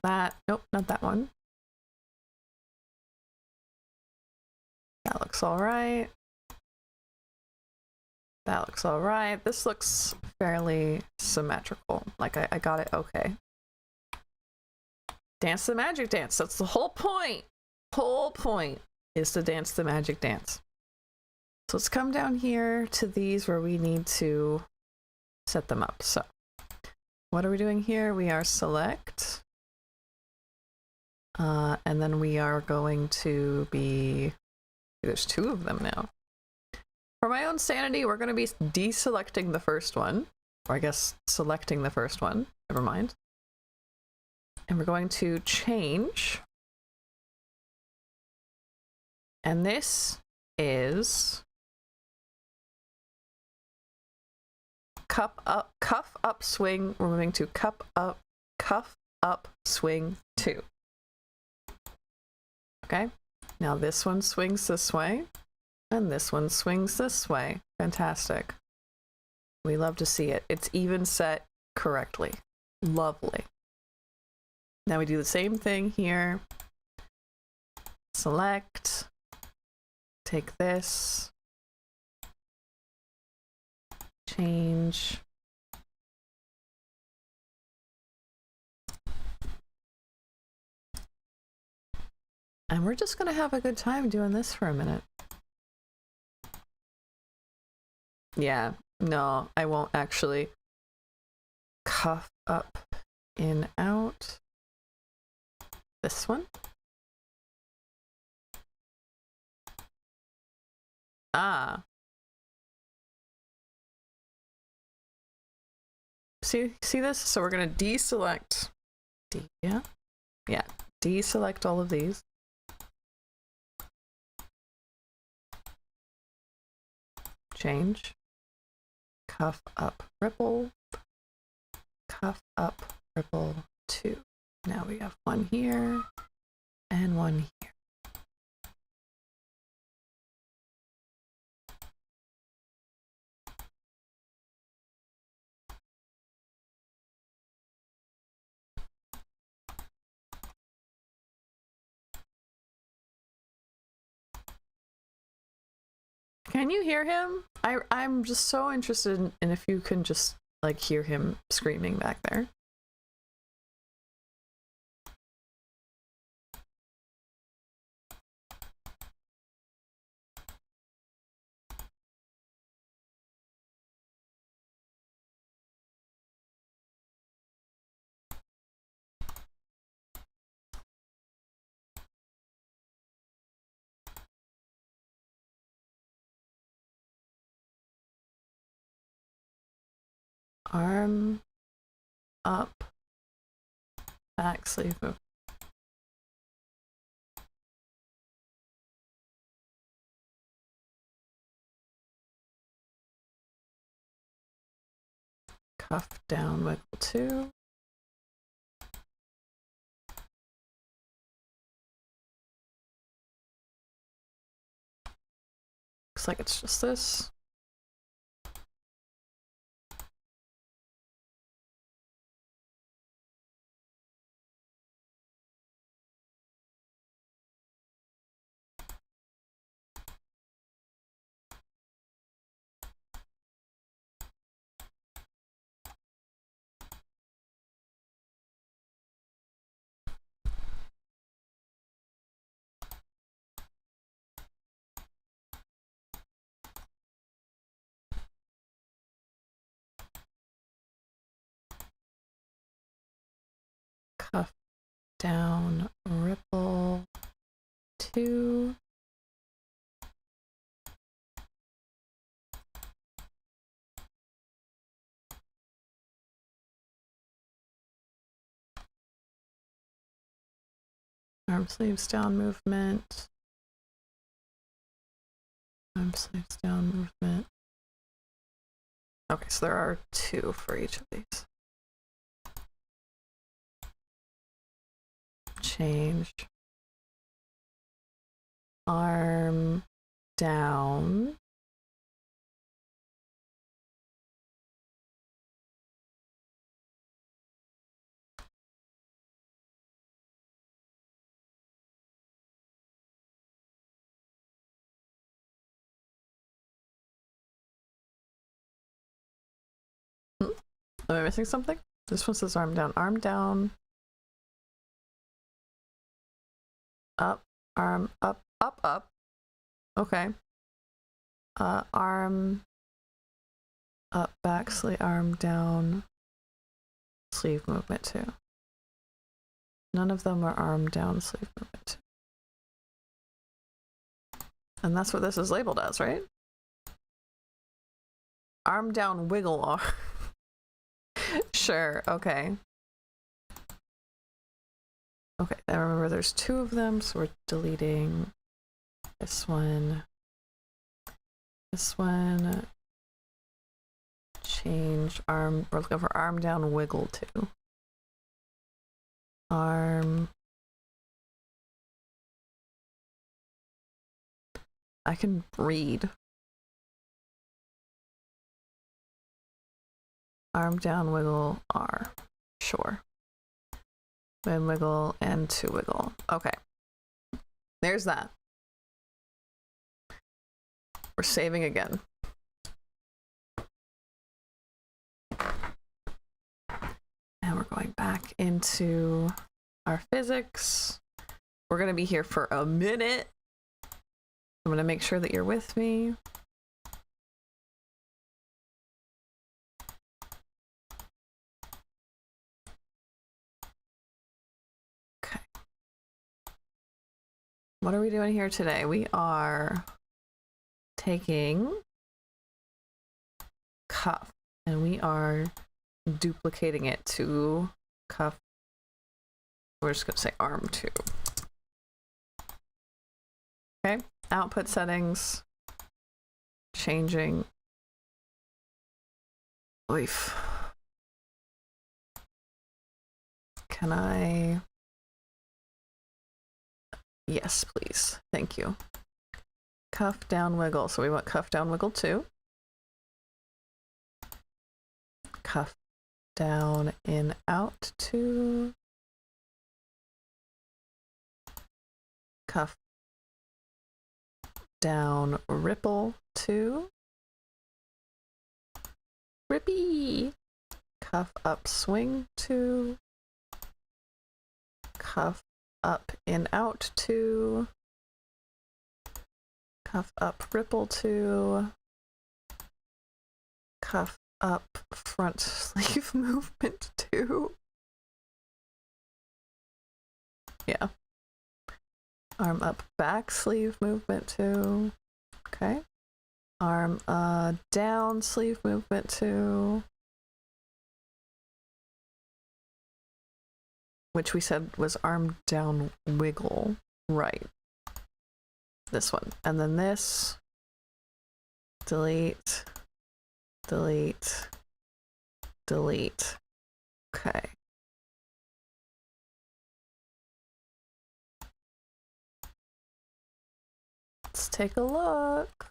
That, nope, not that one. That looks all right. That looks all right. This looks fairly symmetrical. Like I got it okay. Dance the magic dance. That's the whole point. Whole point is to dance the magic dance. So let's come down here to these where we need to set them up. So what are we doing here? We are select. And then we are going to be, there's two of them now. For my own sanity, we're going to be deselecting the first one. Or I guess selecting the first one. Never mind. And we're going to change. And this is cuff up, swing. We're moving to cuff up, swing 2. Okay, now this one swings this way, and this one swings this way. Fantastic. We love to see it. It's even set correctly. Lovely. Now we do the same thing here. Select, take this, change. And we're just gonna have a good time doing this for a minute. Yeah, no, I won't actually. Cuff up, in, out. This one. Ah. See this? So we're gonna deselect. Yeah. Deselect all of these. Change. Cuff up, ripple. Cuff up, ripple 2. Now we have one here and one here. Can you hear him? I'm just so interested in if you can just like hear him screaming back there. Arm up, back sleeve move. Cuff down, wiggle 2. Looks like it's just this. Cuff down, ripple 2. Arm sleeves down movement. Arm sleeves down movement. Okay, so there are 2 for each of these. Change. Arm down. Am I missing something? This one says arm down. Arm down. Up. Arm up. Up, up. Okay. Arm up, back, sleeve, arm down. Sleeve movement 2. None of them are arm down, sleeve movement 2. And that's what this is labeled as, right? Arm down, wiggle arm. Sure, okay. Okay, I remember there's 2 of them, so we're deleting this one. This one. Change arm. We're looking for arm down wiggle too. Arm. I can read. Arm down wiggle R. Sure. Then wiggle and 2 wiggle. Okay. There's that. We're saving again. And we're going back into our physics. We're going to be here for a minute. I'm going to make sure that you're with me. Okay. What are we doing here today? We are taking cuff and we are duplicating it to cuff. We're just going to say arm 2. Okay. Output settings, changing. Oof. Can I? Yes, please. Thank you. Cuff down wiggle. So we want cuff down wiggle 2. Cuff down in out 2. Cuff down ripple 2. Rippy. Cuff up swing 2. Cuff up in out 2. Cuff up ripple 2. Cuff up front sleeve movement 2. Yeah. Arm up back sleeve movement 2. Okay. Arm down sleeve movement 2. Which we said was arm down wiggle. Right. This one. And then this. Delete. Delete. Delete. Okay. Let's take a look.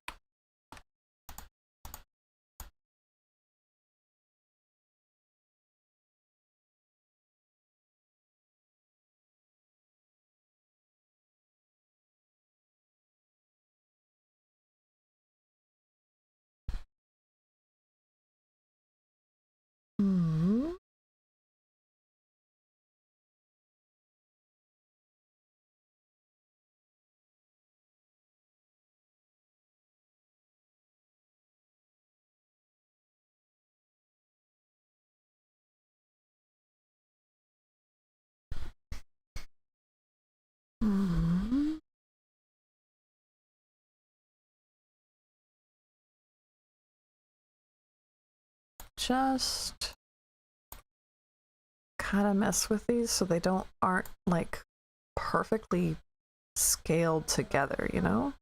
Just kind of mess with these so they aren't like perfectly scaled together, you know?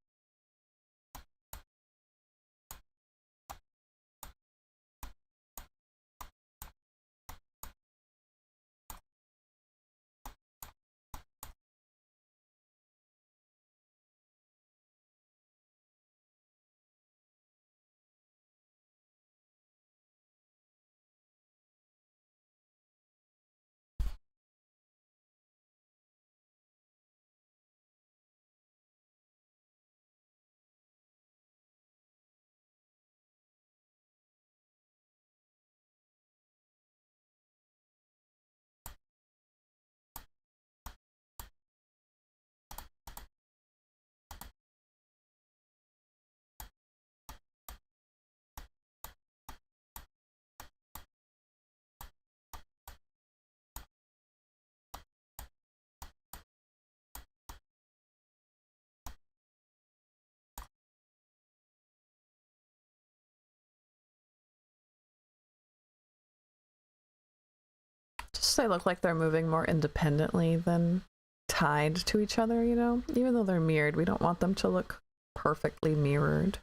Just they look like they're moving more independently than tied to each other, you know? Even though they're mirrored, we don't want them to look perfectly mirrored.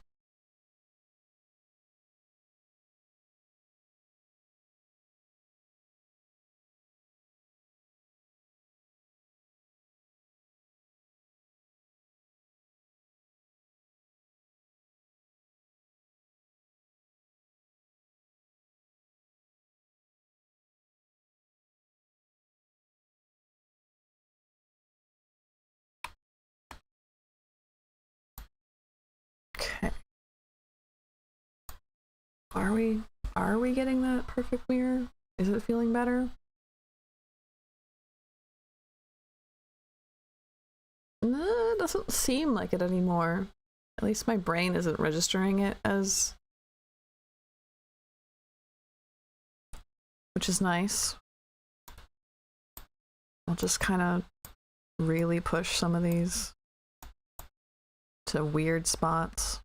Okay. Are we getting that perfect mirror? Is it feeling better? No, it doesn't seem like it anymore. At least my brain isn't registering it as... which is nice. I'll just kind of really push some of these to weird spots.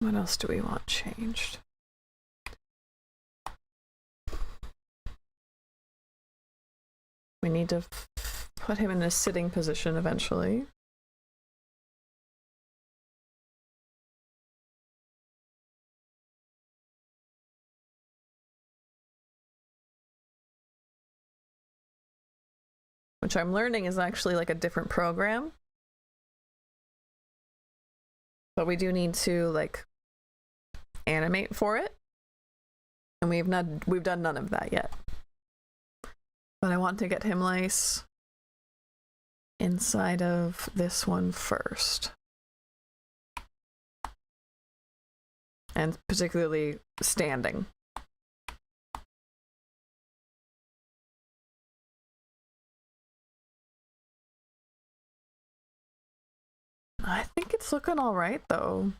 What else do we want changed? We need to put him in a sitting position eventually. Which I'm learning is actually like a different program. But we do need to like animate for it. And we've done none of that yet. But I want to get him lice inside of this one first. And particularly standing. I think it's looking all right though.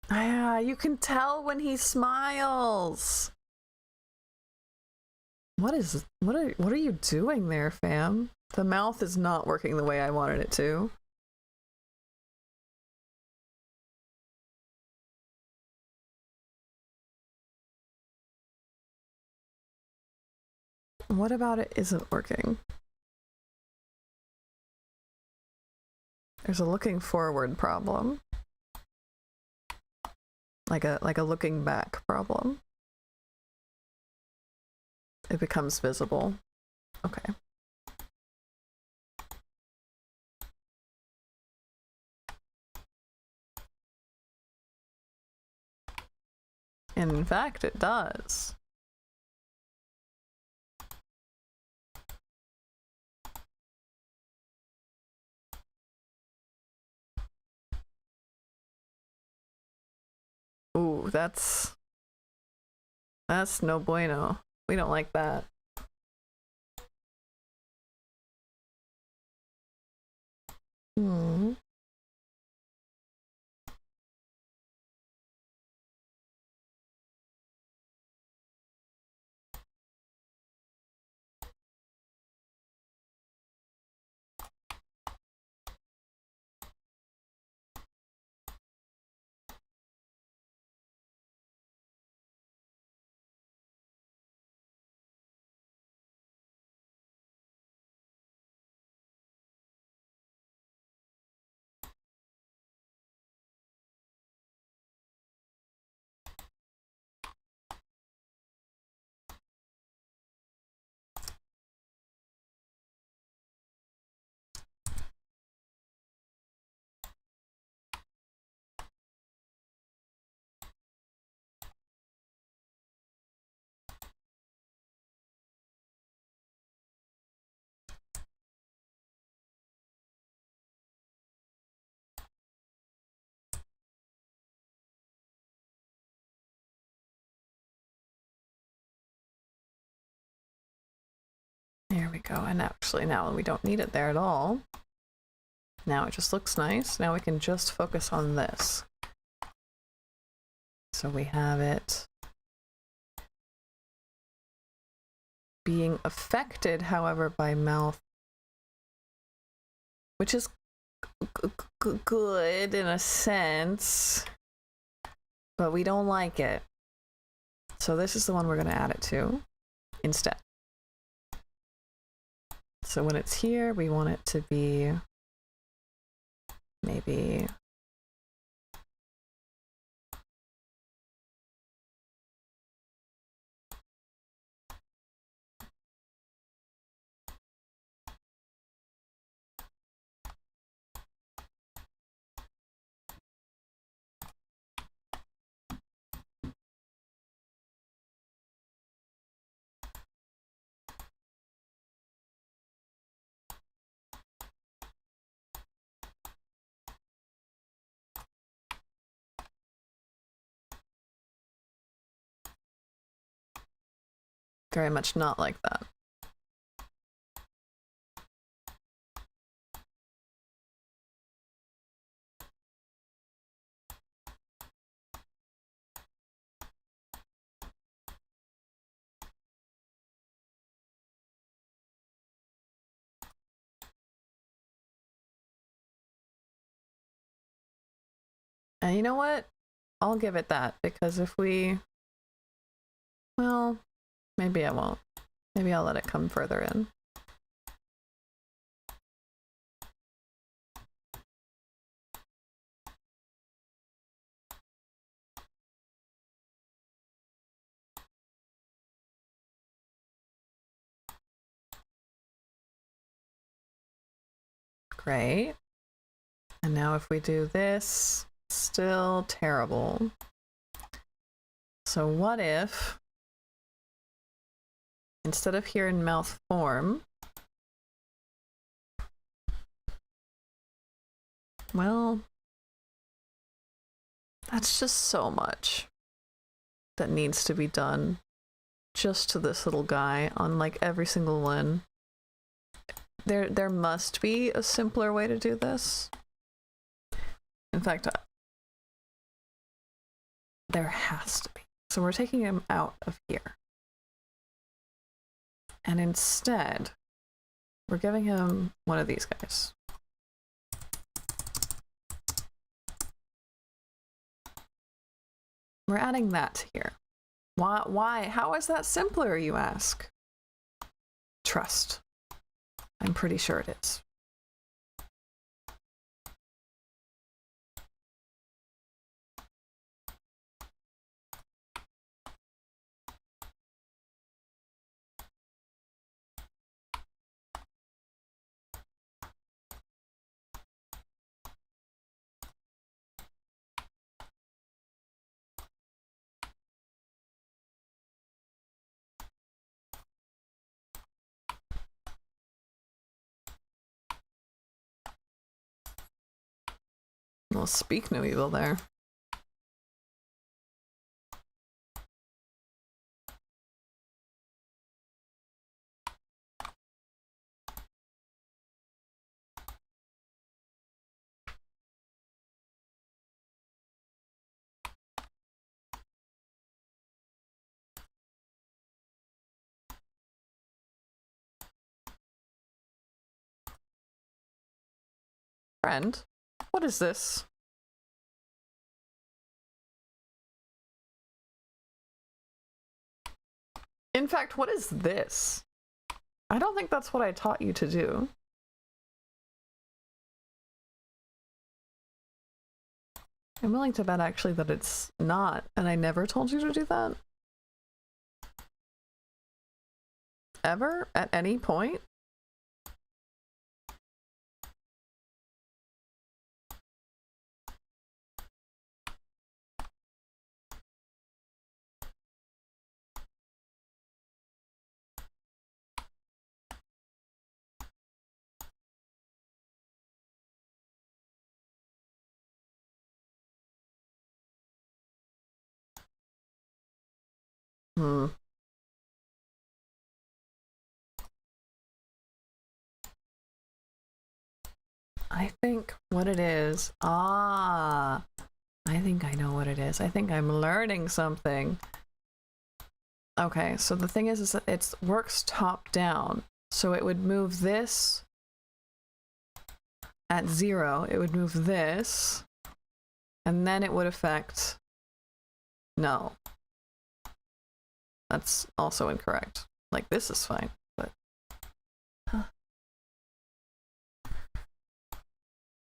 Yeah, you can tell when he smiles. What are you doing there, fam? The mouth is not working the way I wanted it to. What about it isn't working? There's a looking forward problem. Like a looking back problem. It becomes visible. Okay. And in fact, it does. Ooh, that's no bueno. We don't like that. Hmm. There we go. And actually now we don't need it there at all. Now it just looks nice. Now we can just focus on this. So we have it being affected, however, by mouth, which is good in a sense, but we don't like it. So this is the one we're going to add it to instead. So when it's here, we want it to be maybe very much not like that. And you know what? I'll give it that, because if we, well, maybe I won't. Maybe I'll let it come further in. Great. And now if we do this, still terrible. So what if, instead of here in mouth form, well, that's just so much that needs to be done just to this little guy on like every single one. There must be a simpler way to do this. In fact, there has to be. So we're taking him out of here. And instead, we're giving him one of these guys. We're adding that to here. Why? How is that simpler, you ask? Trust. I'm pretty sure it is. Well, speak no evil there. Friend, what is this? In fact, what is this? I don't think that's what I taught you to do. I'm willing to bet actually that it's not, and I never told you to do that. Ever? At any point? Hmm. I think what it is. I think I know what it is. I think I'm learning something. Okay, so the thing is that it works top down. So it would move this at 0. It would move this, and then it would affect. No. That's also incorrect. Like, this is fine, but... Huh.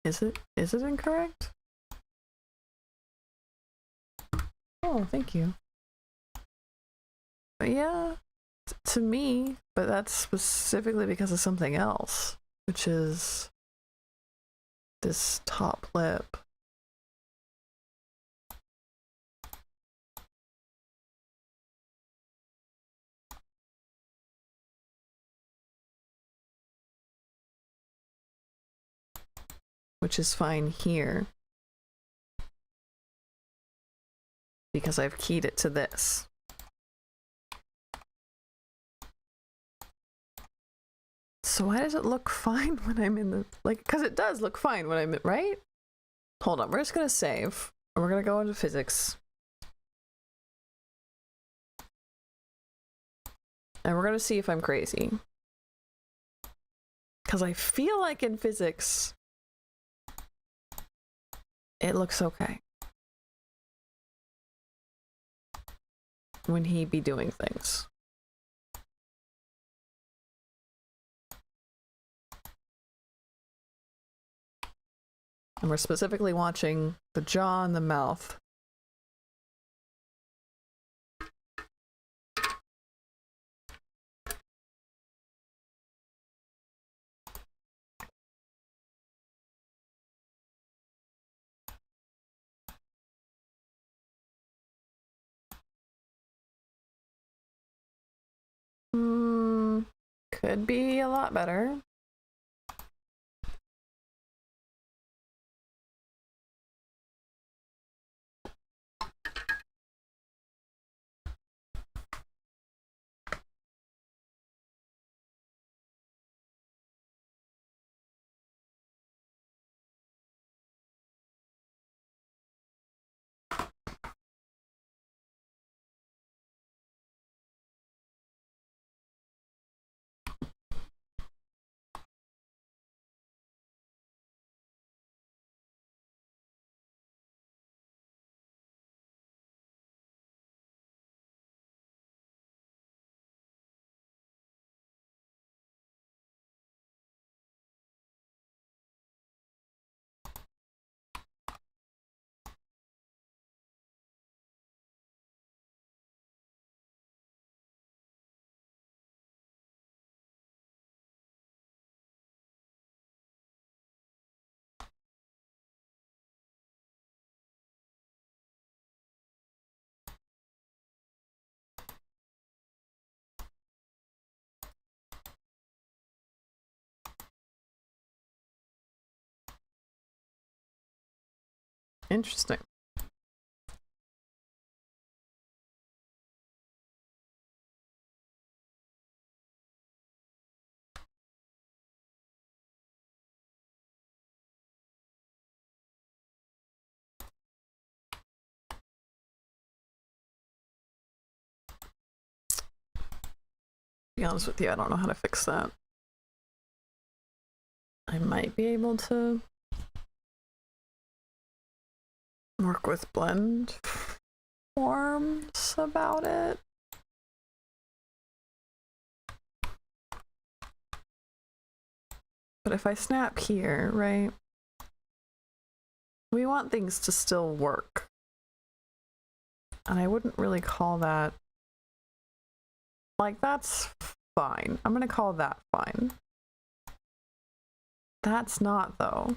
Is it incorrect? Oh, thank you. But yeah, to me, but that's specifically because of something else, which is this top lip. Which is fine here. Because I've keyed it to this. So why does it look fine when I'm in the... Like, because it does look fine when I'm in... Right? Hold on, we're just gonna save. And we're gonna go into physics. And we're gonna see if I'm crazy. Because I feel like in physics... It looks okay. When he be doing things. And we're specifically watching the jaw and the mouth. Could be a lot better. Interesting. To be honest with you, I don't know how to fix that. I might be able to work with blend forms about it. But if I snap here, right? We want things to still work. And I wouldn't really call that... Like, that's fine. I'm gonna call that fine. That's not, though.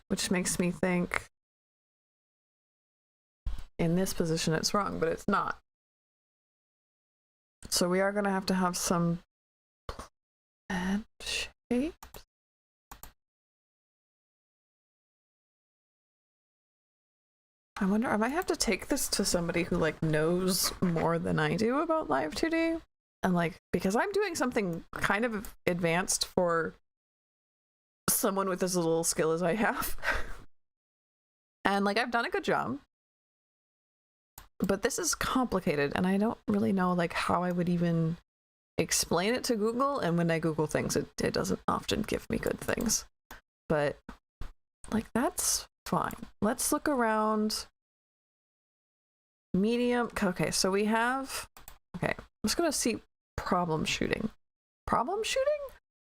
Which makes me think in this position it's wrong, but it's not. So we are gonna have to have some blend shapes. I wonder, I might have to take this to somebody who like knows more than I do about Live2d. And like, because I'm doing something kind of advanced for someone with as little skill as I have. And like, I've done a good job. But this is complicated, and I don't really know like how I would even explain it to Google. And when I Google things, it doesn't often give me good things. But like, that's fine. Let's look around. Medium. Okay, so we have, okay, I'm just gonna see problem shooting. Problem shooting?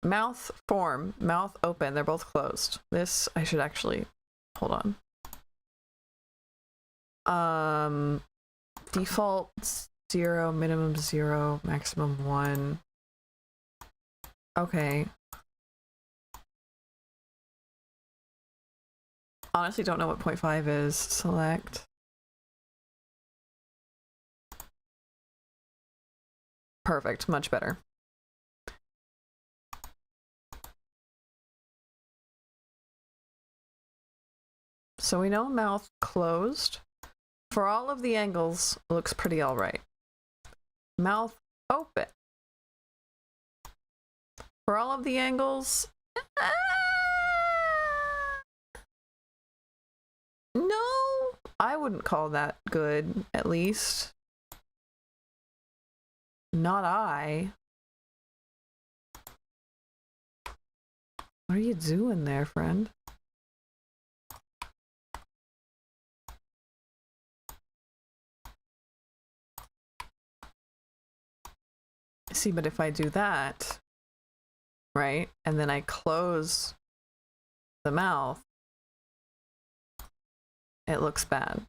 Mouth form, mouth open, they're both closed. This, I should actually, hold on. Default 0, minimum 0, maximum 1. Okay. Honestly don't know what 0.5 is. Select. Perfect, much better. So we know mouth closed. For all of the angles, looks pretty all right. Mouth open. For all of the angles, no, I wouldn't call that good, at least. Not I. What are you doing there, friend? See, but if I do that, right, and then I close the mouth, it looks bad.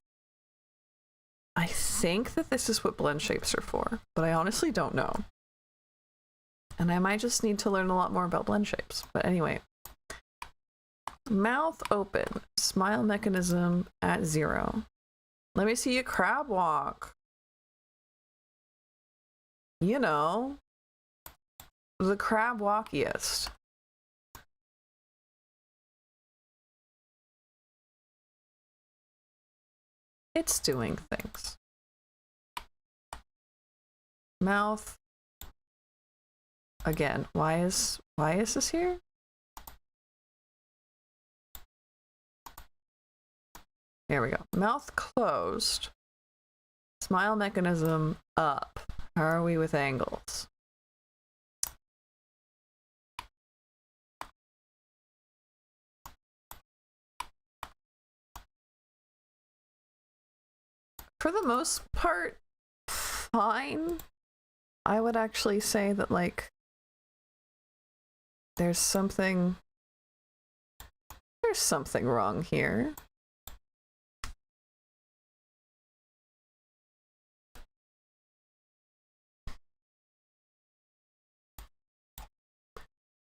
I think that this is what blend shapes are for, but I honestly don't know. And I might just need to learn a lot more about blend shapes. But anyway, mouth open, smile mechanism at 0. Let me see you crab walk. You know, the crab walkiest. It's doing things. Mouth. Again, why is this here? There we go. Mouth closed. Smile mechanism up. How are we with angles? For the most part, fine. I would actually say that, like, there's something wrong here.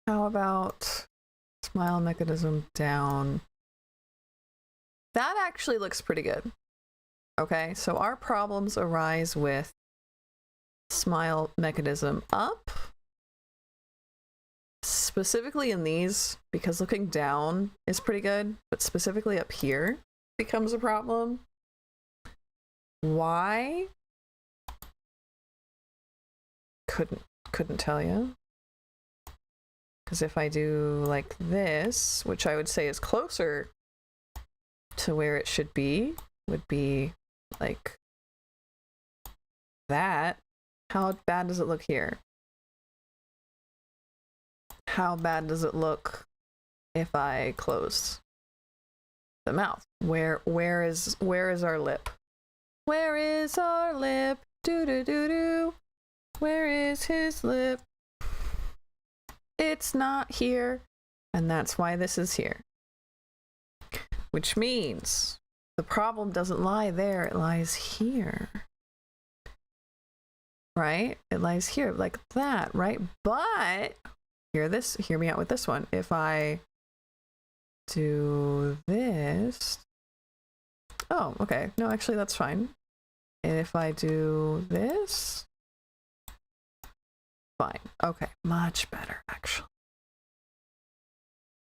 How about smile mechanism down? That actually looks pretty good. Okay, so our problems arise with smile mechanism up. Specifically in these, because looking down is pretty good, but specifically up here becomes a problem. Why? Couldn't tell you. Because if I do like this, which I would say is closer to where it should be, would be like that. How bad does it look here? How bad does it look if I close the mouth? Where is our lip? Where is our lip? Do do do do. Where is his lip? It's not here, and that's why this is here. Which means the problem doesn't lie there, it lies here. Right? It lies here, like that, right? But hear me out with this one. If I do this, oh, okay. No, actually that's fine. And if I do this, fine. Okay, much better actually.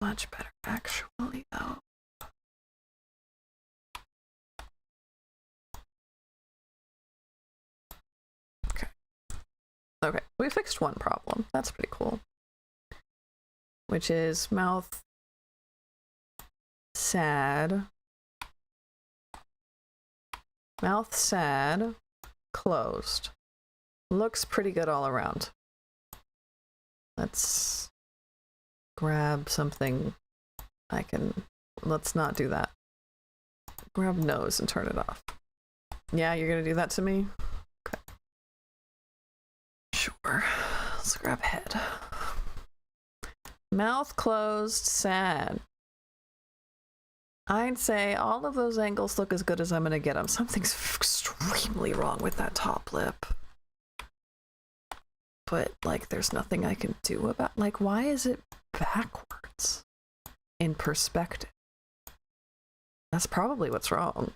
Much better actually though. Okay. Okay, we fixed one problem. That's pretty cool. Which is mouth sad. Mouth sad, closed. Looks pretty good all around. Let's grab something I can... Let's not do that. Grab nose and turn it off. Yeah, you're gonna do that to me? Okay. Sure. Let's grab head. Mouth closed, sad. I'd say all of those angles look as good as I'm gonna get them. Something's extremely wrong with that top lip. But, like, there's nothing I can do about... Like, why is it backwards in perspective? That's probably what's wrong.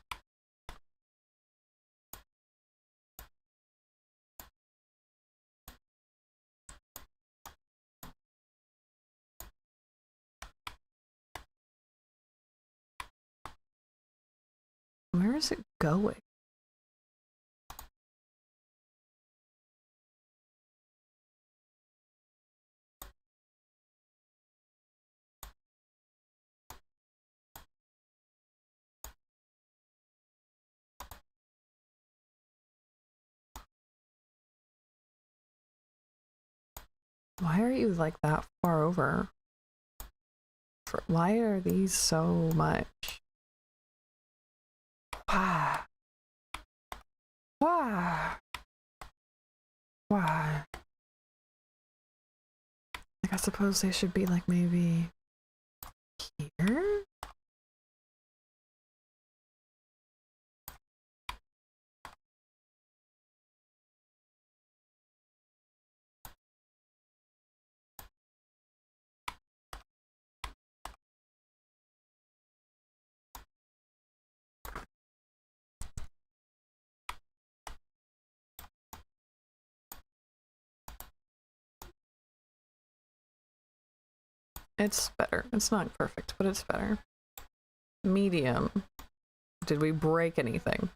Where is it going? Why are you like that far over? Why are these so much? Why? Why? Why? Like, I suppose they should be like maybe here? It's better. It's not perfect, but it's better. Medium. Did we break anything?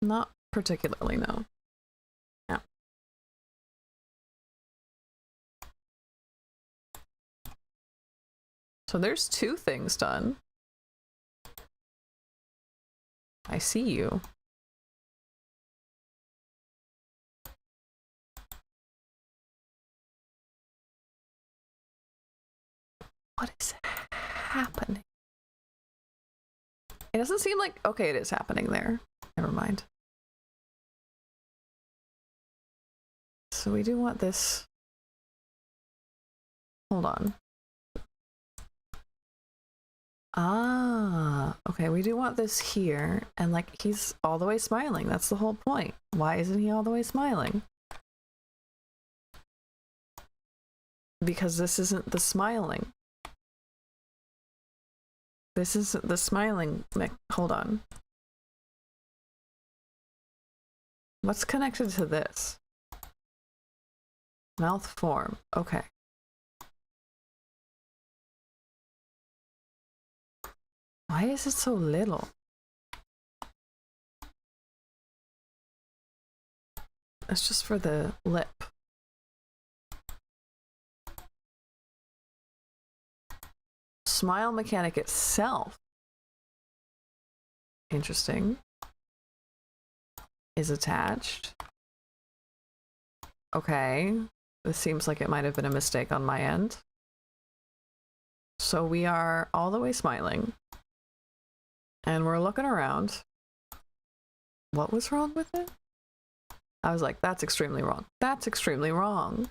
Not particularly, no. Yeah. So there's 2 things done. I see you. What is happening? It doesn't seem like... Okay, it is happening there. Never mind. So we do want this... Hold on. Ah, okay, we do want this here, and like he's all the way smiling. That's the whole point. Why isn't he all the way smiling? Because this isn't the smiling. This isn't the smiling. Hold on. What's connected to this? Mouth form. Okay. Why is it so little? It's just for the lip. Smile mechanic itself, interesting, is attached. Okay, this seems like it might have been a mistake on my end. So we are all the way smiling. And we're looking around. What was wrong with it? I was like, that's extremely wrong. That's extremely wrong.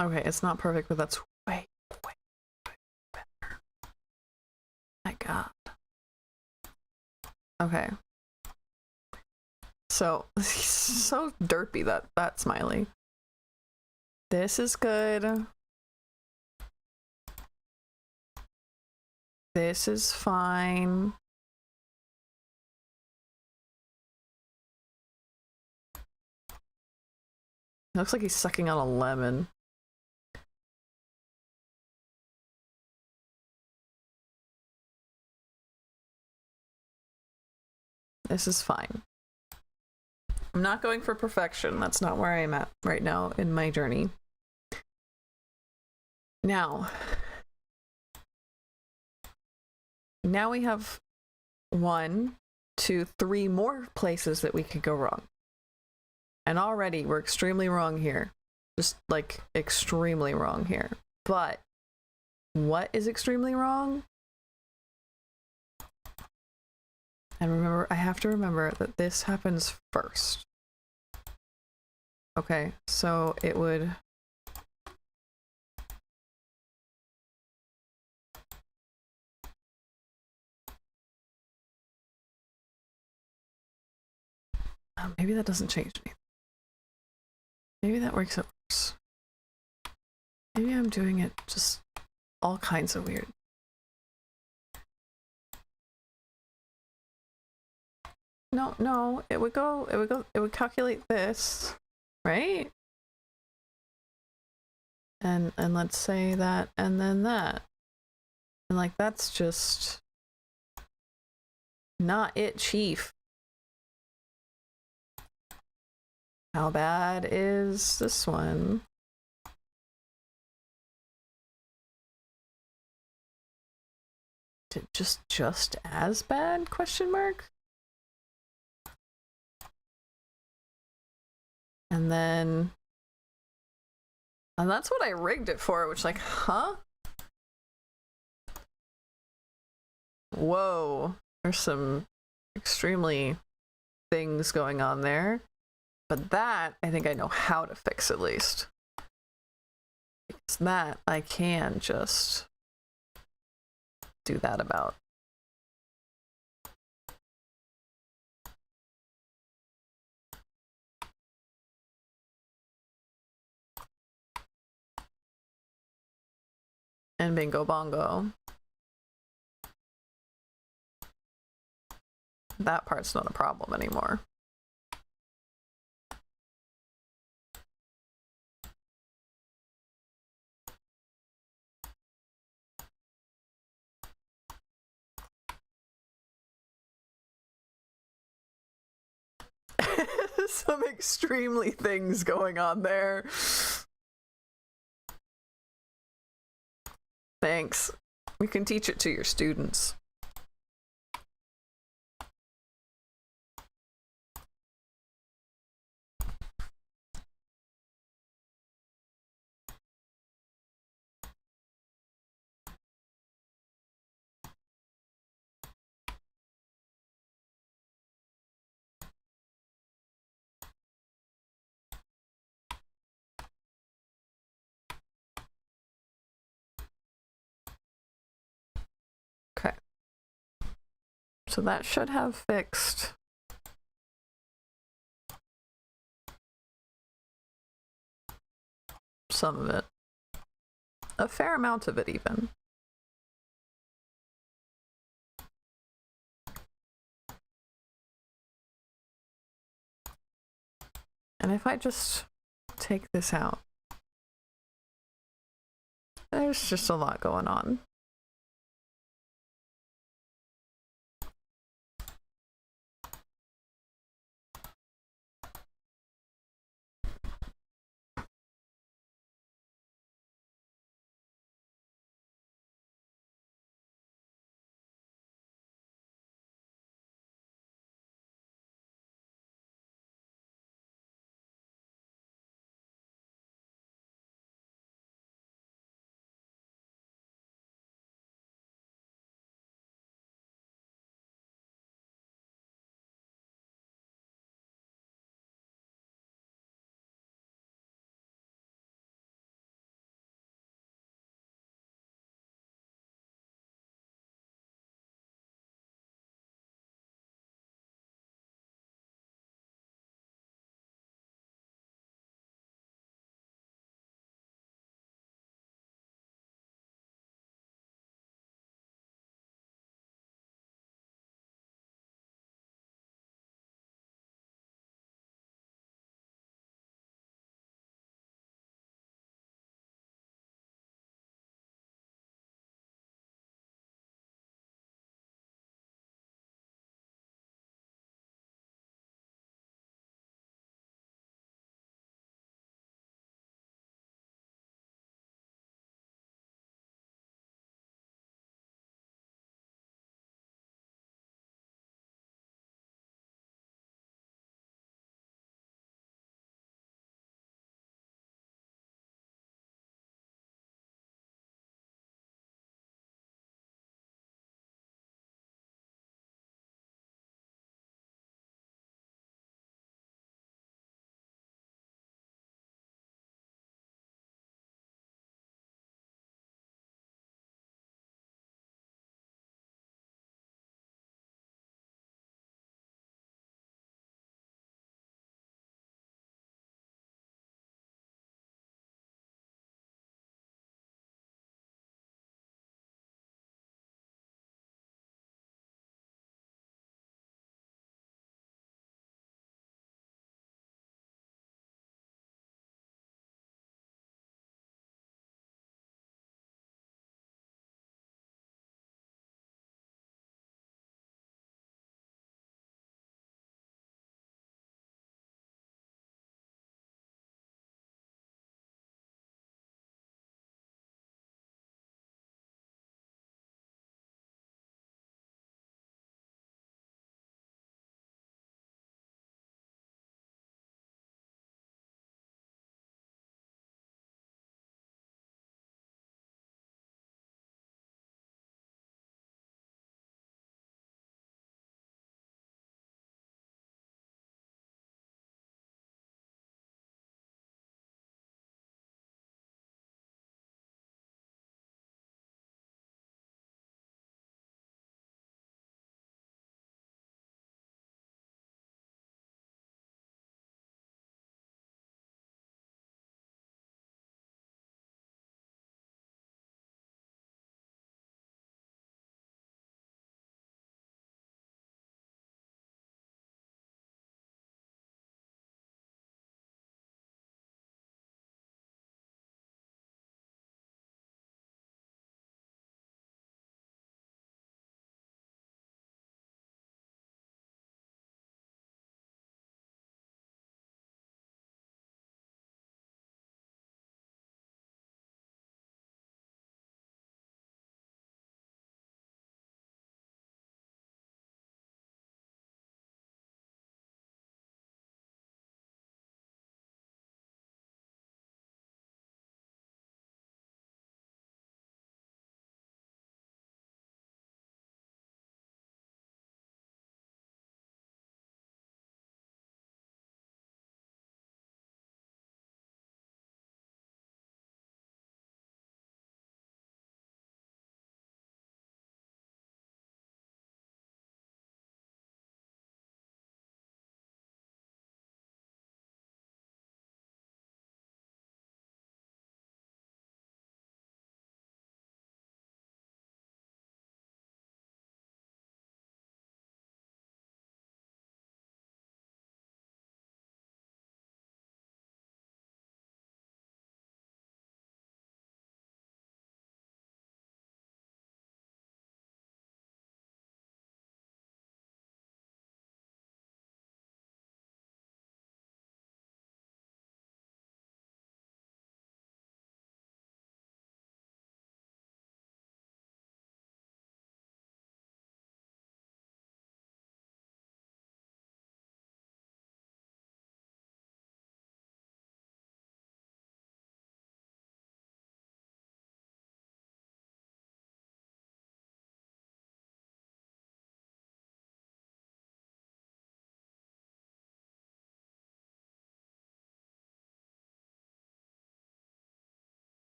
Okay, it's not perfect, but that's way, way better. My God. Okay. So, he's so derpy, that smiley. This is good. This is fine. Looks like he's sucking on a lemon. This is fine. I'm not going for perfection. That's not where I'm at right now in my journey. Now we have 1, 2, 3 more places that we could go wrong. And already we're extremely wrong here. Just like extremely wrong here. But what is extremely wrong? And remember, I have to remember that this happens first. Okay, so it would... maybe that doesn't change anything. Maybe that works out worse. Maybe I'm doing it just all kinds of weird. No, it would calculate this, right? And let's say that, and then that. And like, that's just not it, Chief. How bad is this one? Just as bad? Question mark? And then, and that's what I rigged it for, which like, huh? Whoa, there's some extremely things going on there. But that, I think I know how to fix at least. Because that, I can just do that about. And bingo bongo. That part's not a problem anymore. Some extremely things going on there. Thanks. You can teach it to your students. Okay. So that should have fixed some of it. A fair amount of it, even. And if I just take this out, there's just a lot going on.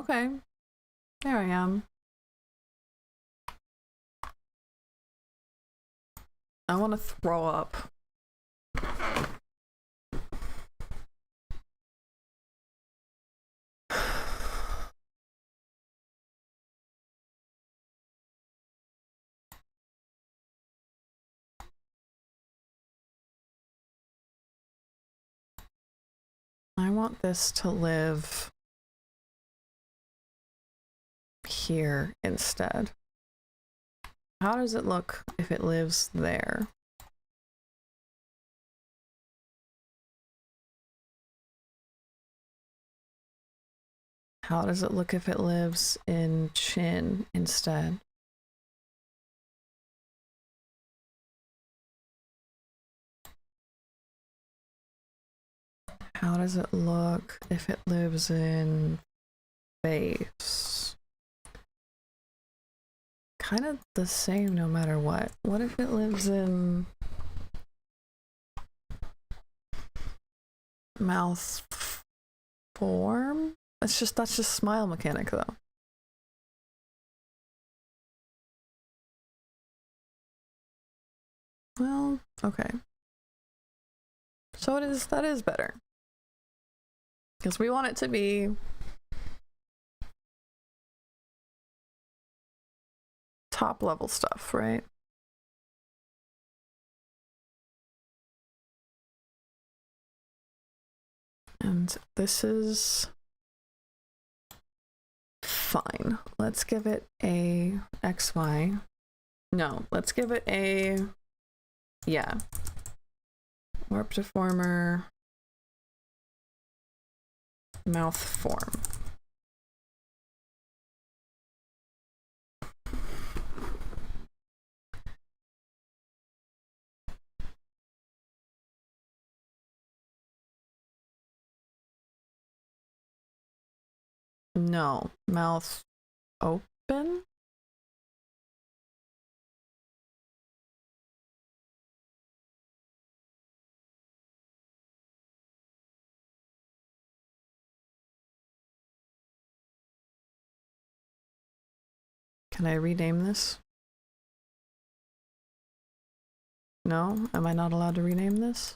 Okay. There I am. I want to throw up. I want this to live here instead. How does it look if it lives there? How does it look if it lives in Chin instead? How does it look if it lives in Face? Kind of the same no matter what. What if it lives in mouth form? That's just smile mechanic though. Well, okay. So that is better. Because we want it to be top level stuff, right? And this is fine. Let's give it a XY. No, let's give it a, yeah. Warp deformer. Mouth form. No, mouth open? Can I rename this? No? Am I not allowed to rename this?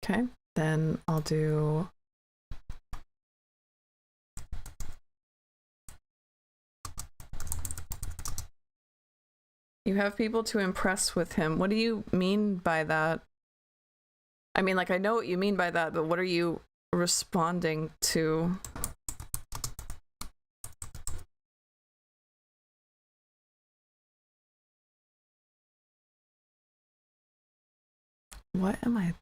Okay, then I'll do you have people to impress with him. What do you mean by that? I mean, like, I know what you mean by that, but what are you responding to? What am I?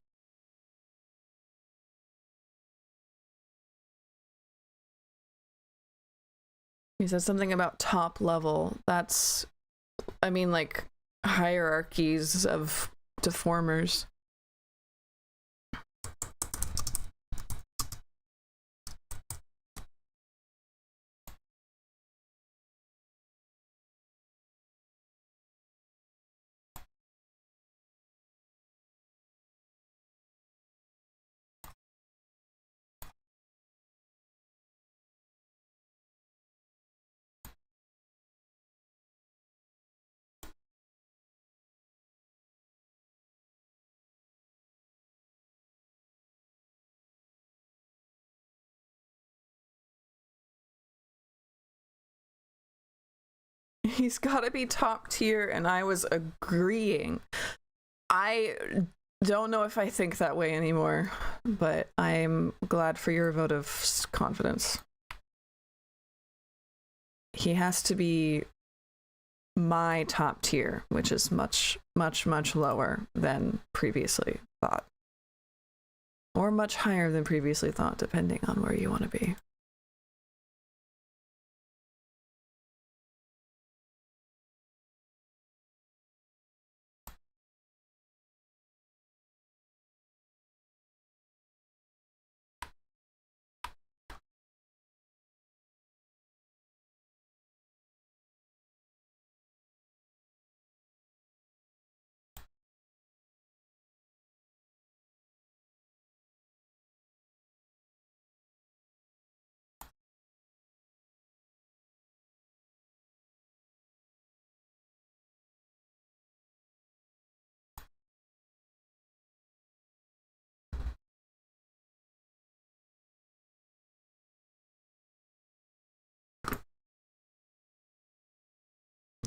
You said something about top level. That's, I mean, like, hierarchies of deformers. He's got to be top tier, and I was agreeing. I don't know if I think that way anymore, but I'm glad for your vote of confidence. He has to be my top tier, which is much, much, much lower than previously thought. Or much higher than previously thought, depending on where you want to be.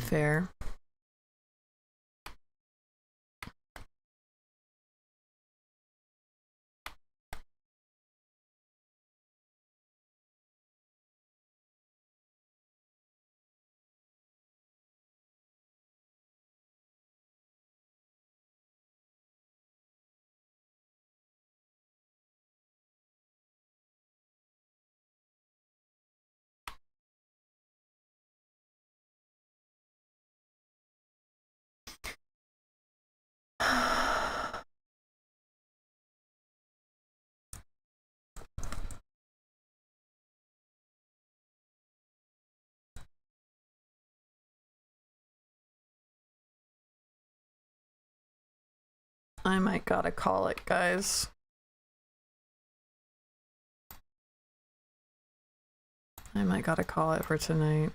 fair. I might gotta call it, guys. I might gotta call it for tonight.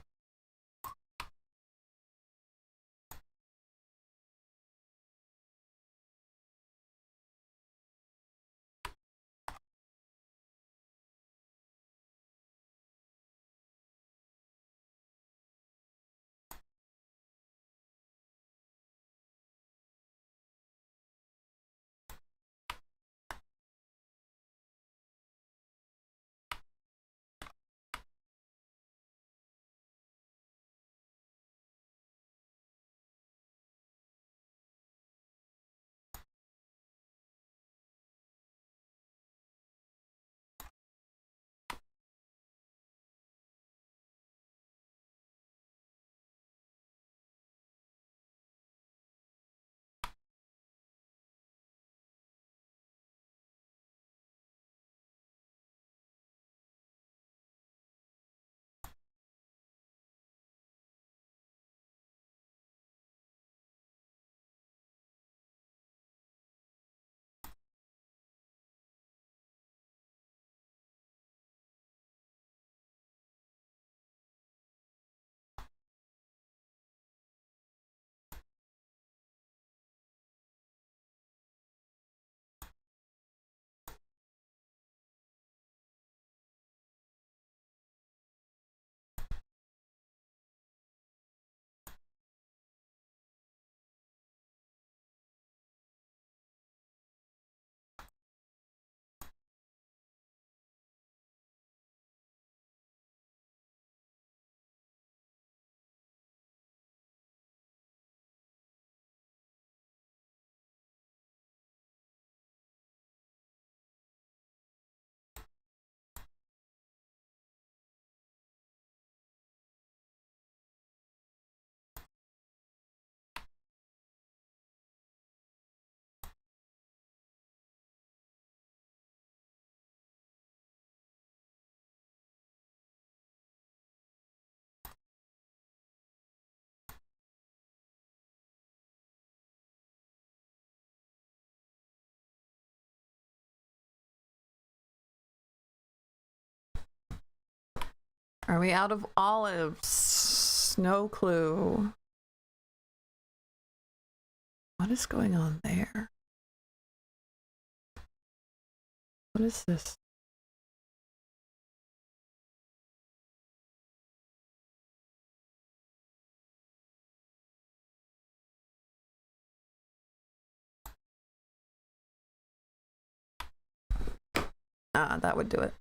Are we out of olives? No clue. What is going on there? What is this? Ah, that would do it.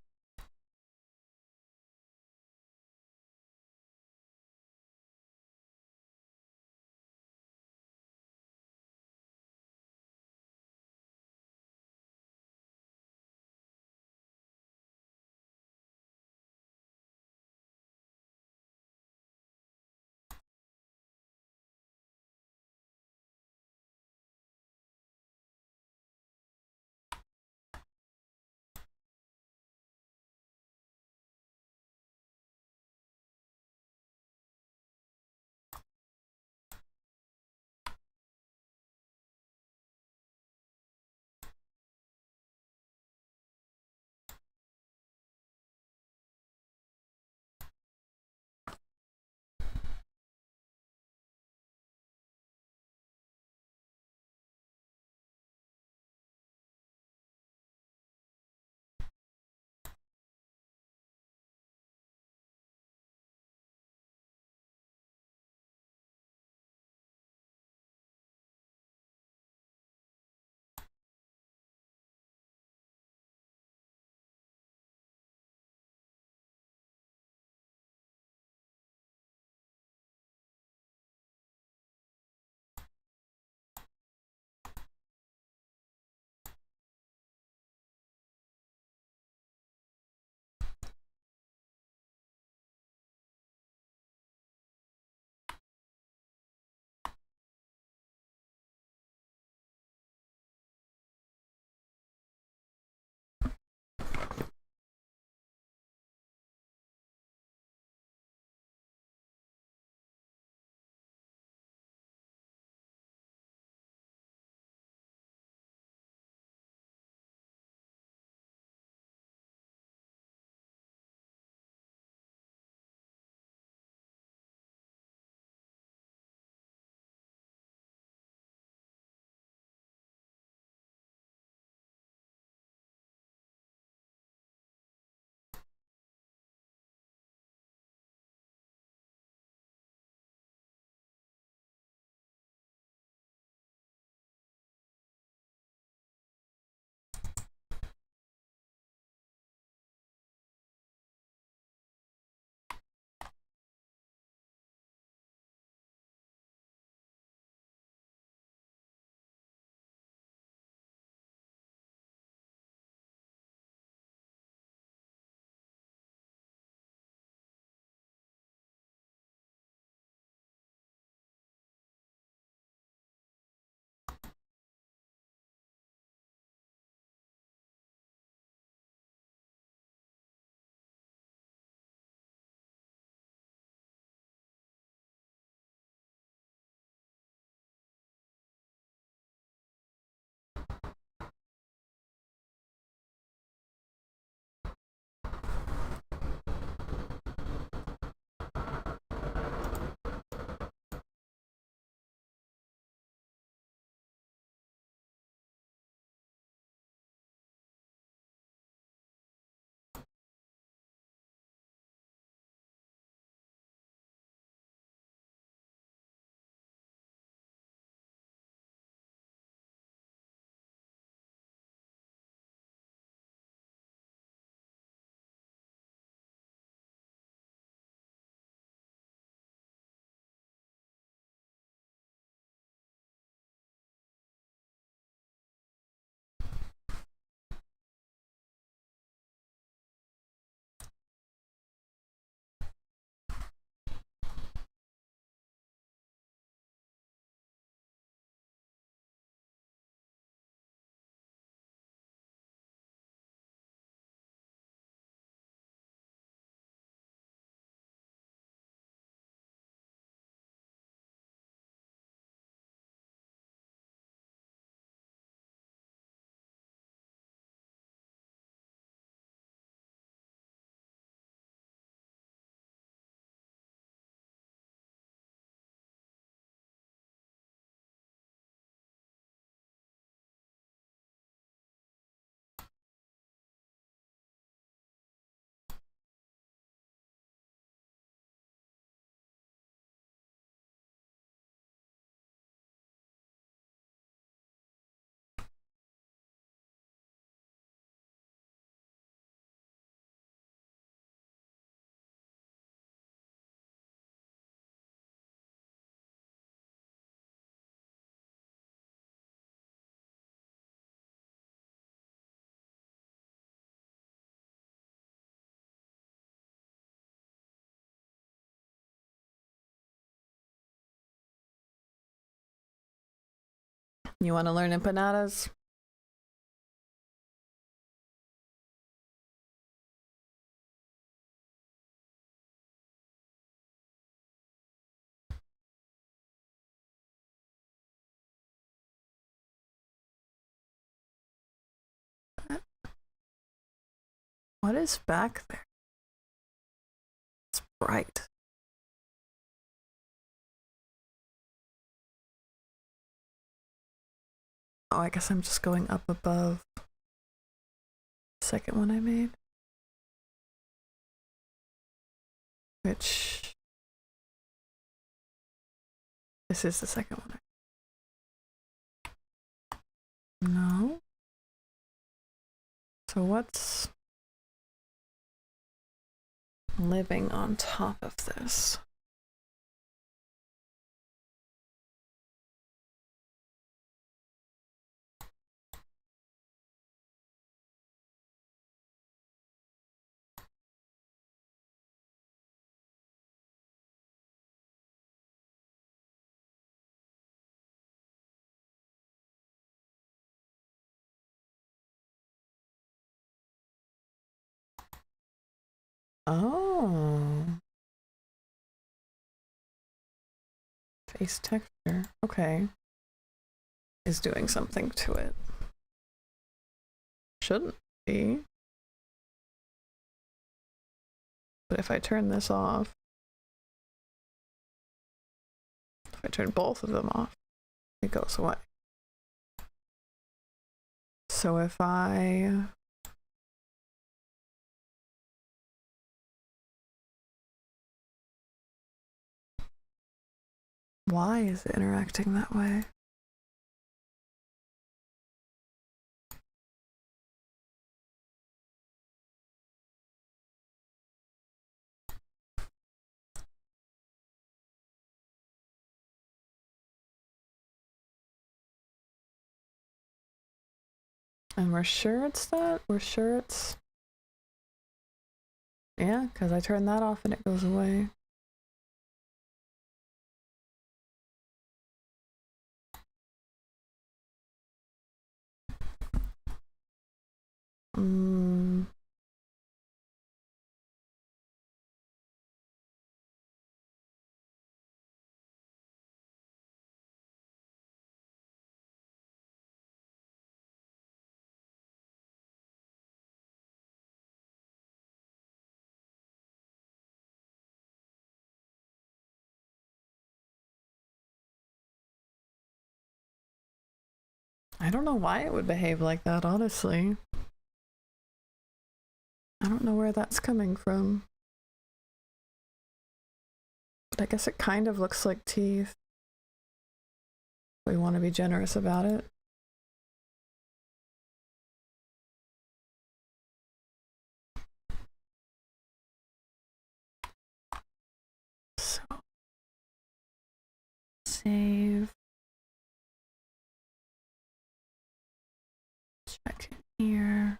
You want to learn empanadas? What is back there? It's bright. Oh, I guess I'm just going up above the second one I made. Which... This is the second one. No. So what's living on top of this? Oh. Face texture. Okay. Is doing something to it. Shouldn't be. But if I turn this off, if I turn both of them off, it goes away. So if I... Why is it interacting that way? And we're sure it's that? We're sure it's... Yeah, because I turn that off and it goes away. I don't know why it would behave like that, honestly. I don't know where that's coming from. But I guess it kind of looks like teeth. We want to be generous about it. So, save. Check in here.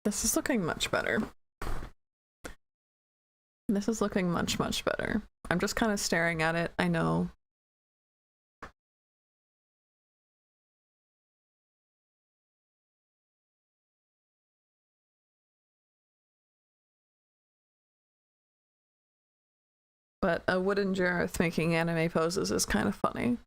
This is looking much better. This is looking much, much better. I'm just kind of staring at it, I know. But a wooden Jareth making anime poses is kind of funny.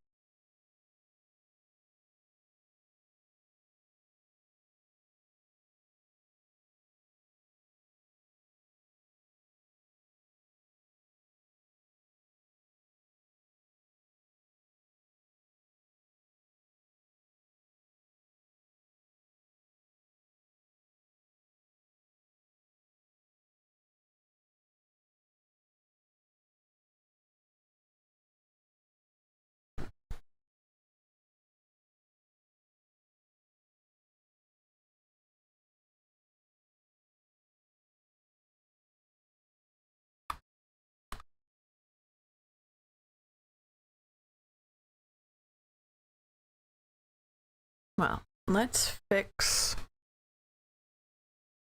Well, let's fix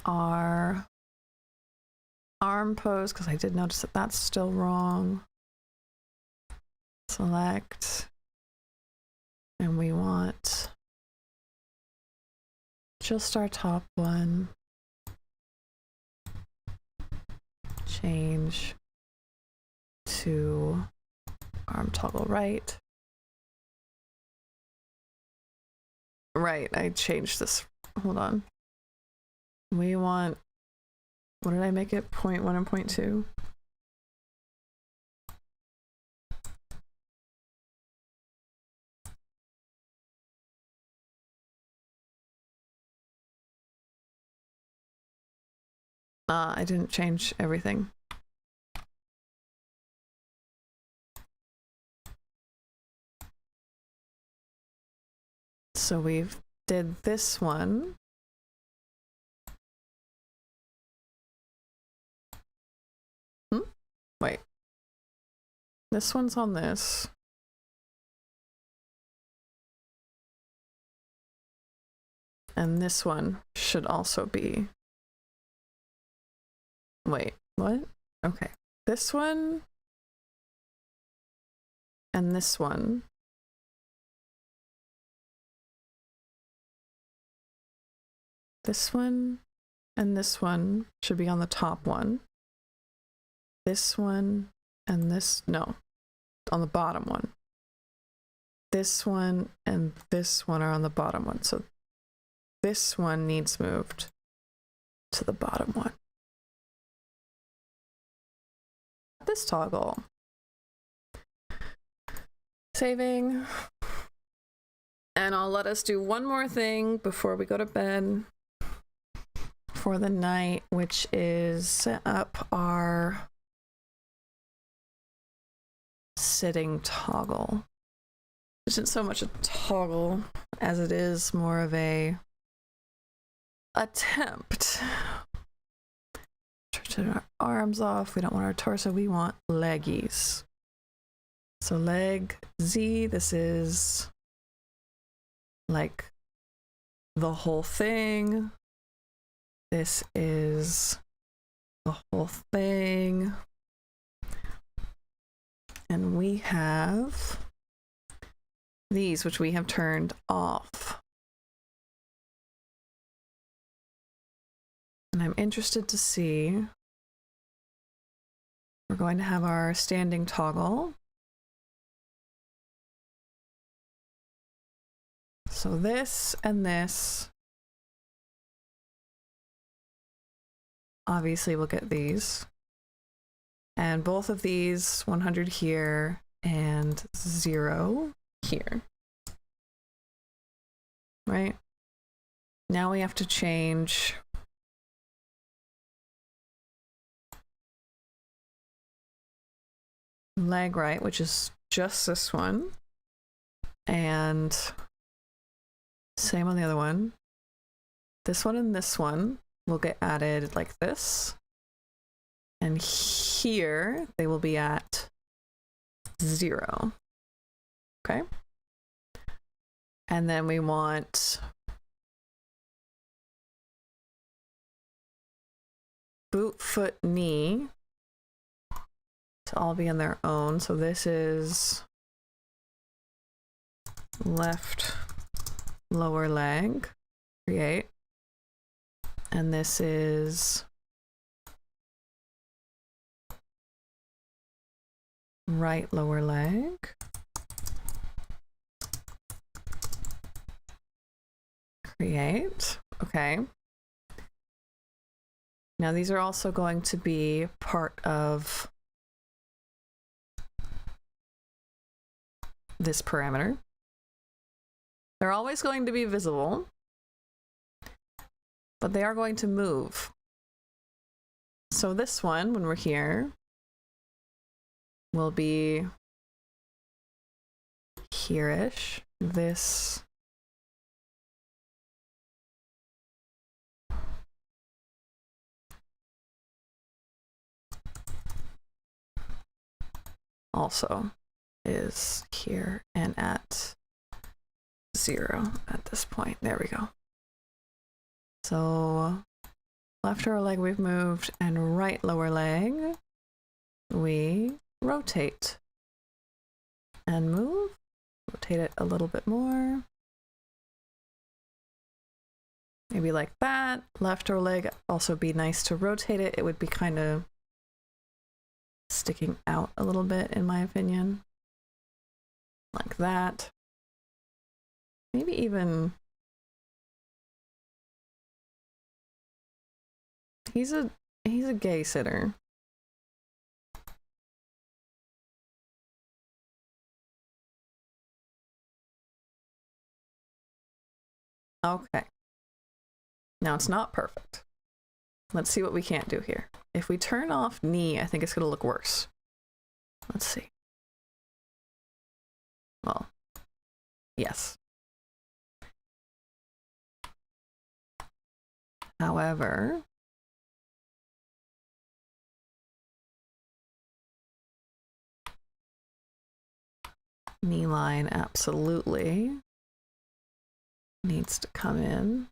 our arm pose because I did notice that that's still wrong. Select, and we want just our top one. Change to arm toggle right. Right, I changed this. Hold on. We want, what did I make it? 0.1 and 0.2? I didn't change everything. So we've did this one. Wait. This one's on this. And this one should also be. Wait, what? Okay. This one and this one. This one and this one should be on the top one. This one and this, no, on the bottom one. This one and this one are on the bottom one. So this one needs moved to the bottom one. This toggle. Saving. And I'll let us do one more thing before we go to bed for the night, which is set up our sitting toggle. It isn't so much a toggle as it is more of a attempt. Turn our arms off. We don't want our torso. We want leggies. So leg Z, this is like the whole thing. This is the whole thing. And we have these, which we have turned off. And I'm interested to see, we're going to have our standing toggle. So this and this, obviously we'll get these. And both of these, 100 here and 0 here. Right? Now we have to change leg right, which is just this one. And same on the other one. This one and this one will get added like this. And here they will be at 0. Okay. And then we want boot, foot, knee to all be on their own. So this is left lower leg, create. And this is right lower leg. Create. Okay. Now these are also going to be part of this parameter. They're always going to be visible, but they are going to move. So this one, when we're here, will be here-ish. This also is here and at 0 at this point. There we go. So left lower leg we've moved, and right lower leg we rotate and move. Rotate it a little bit more. Maybe like that. Left lower leg also be nice to rotate it. It would be kind of sticking out a little bit in my opinion. Like that. Maybe even he's a gay sitter. Okay. Now it's not perfect. Let's see what we can't do here. If we turn off knee, I think it's gonna look worse. Let's see. Well, yes. However, knee line absolutely needs to come in.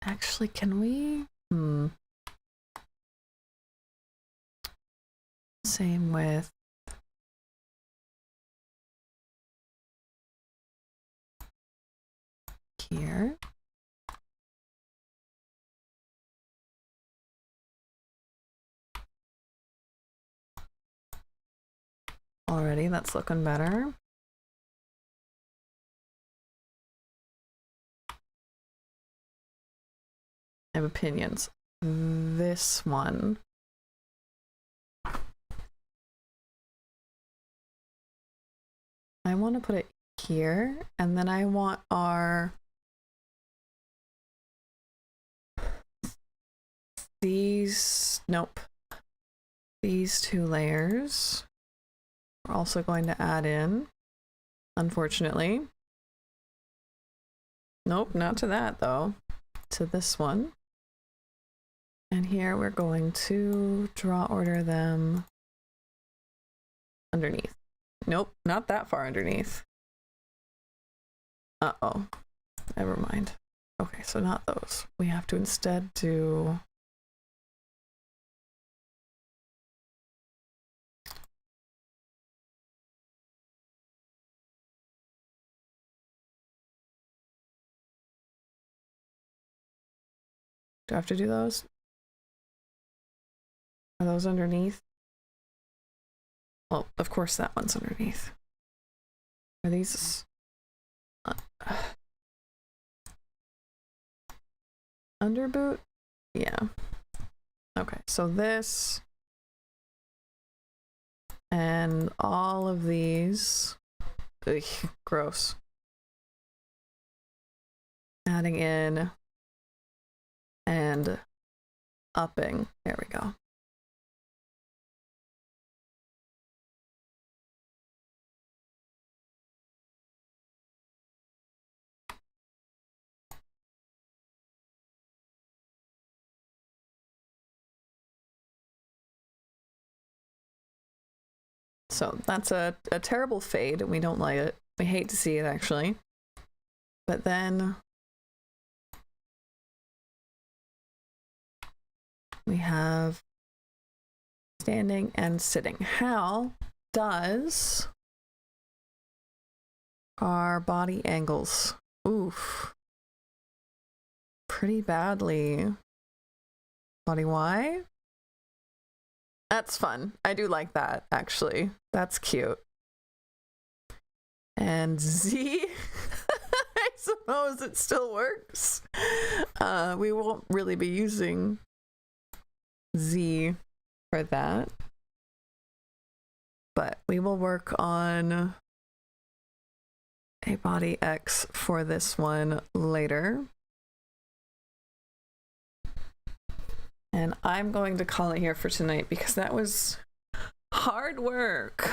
Actually, can we? Same with here. Already, that's looking better. I have opinions. This one. I want to put it here, and then I want our these two layers we're also going to add in, unfortunately. Nope, not to that though, to this one. And here we're going to draw order them underneath. Nope, not that far underneath. Uh-oh, never mind. Okay, so not those. We have to instead do I have to do those? Are those underneath? Well, of course that one's underneath. Are these underboot? Yeah. Okay, so this and all of these. Ugh, gross. Adding in and upping. There we go. So that's a terrible fade, and we don't like it. We hate to see it, actually. But then we have standing and sitting. How does our body angles? Oof. Pretty badly. Body Y? That's fun. I do like that, actually. That's cute. And Z? I suppose it still works. We won't really be using Z for that. But we will work on a body X for this one later. And I'm going to call it here for tonight because that was hard work.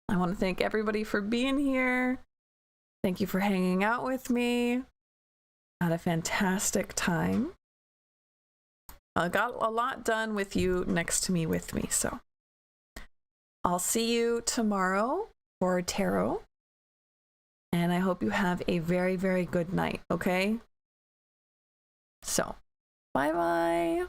I want to thank everybody for being here. Thank you for hanging out with me. I had a fantastic time. I got a lot done with you next to me with me, so I'll see you tomorrow for tarot. And I hope you have a very, very good night, okay? So, bye-bye.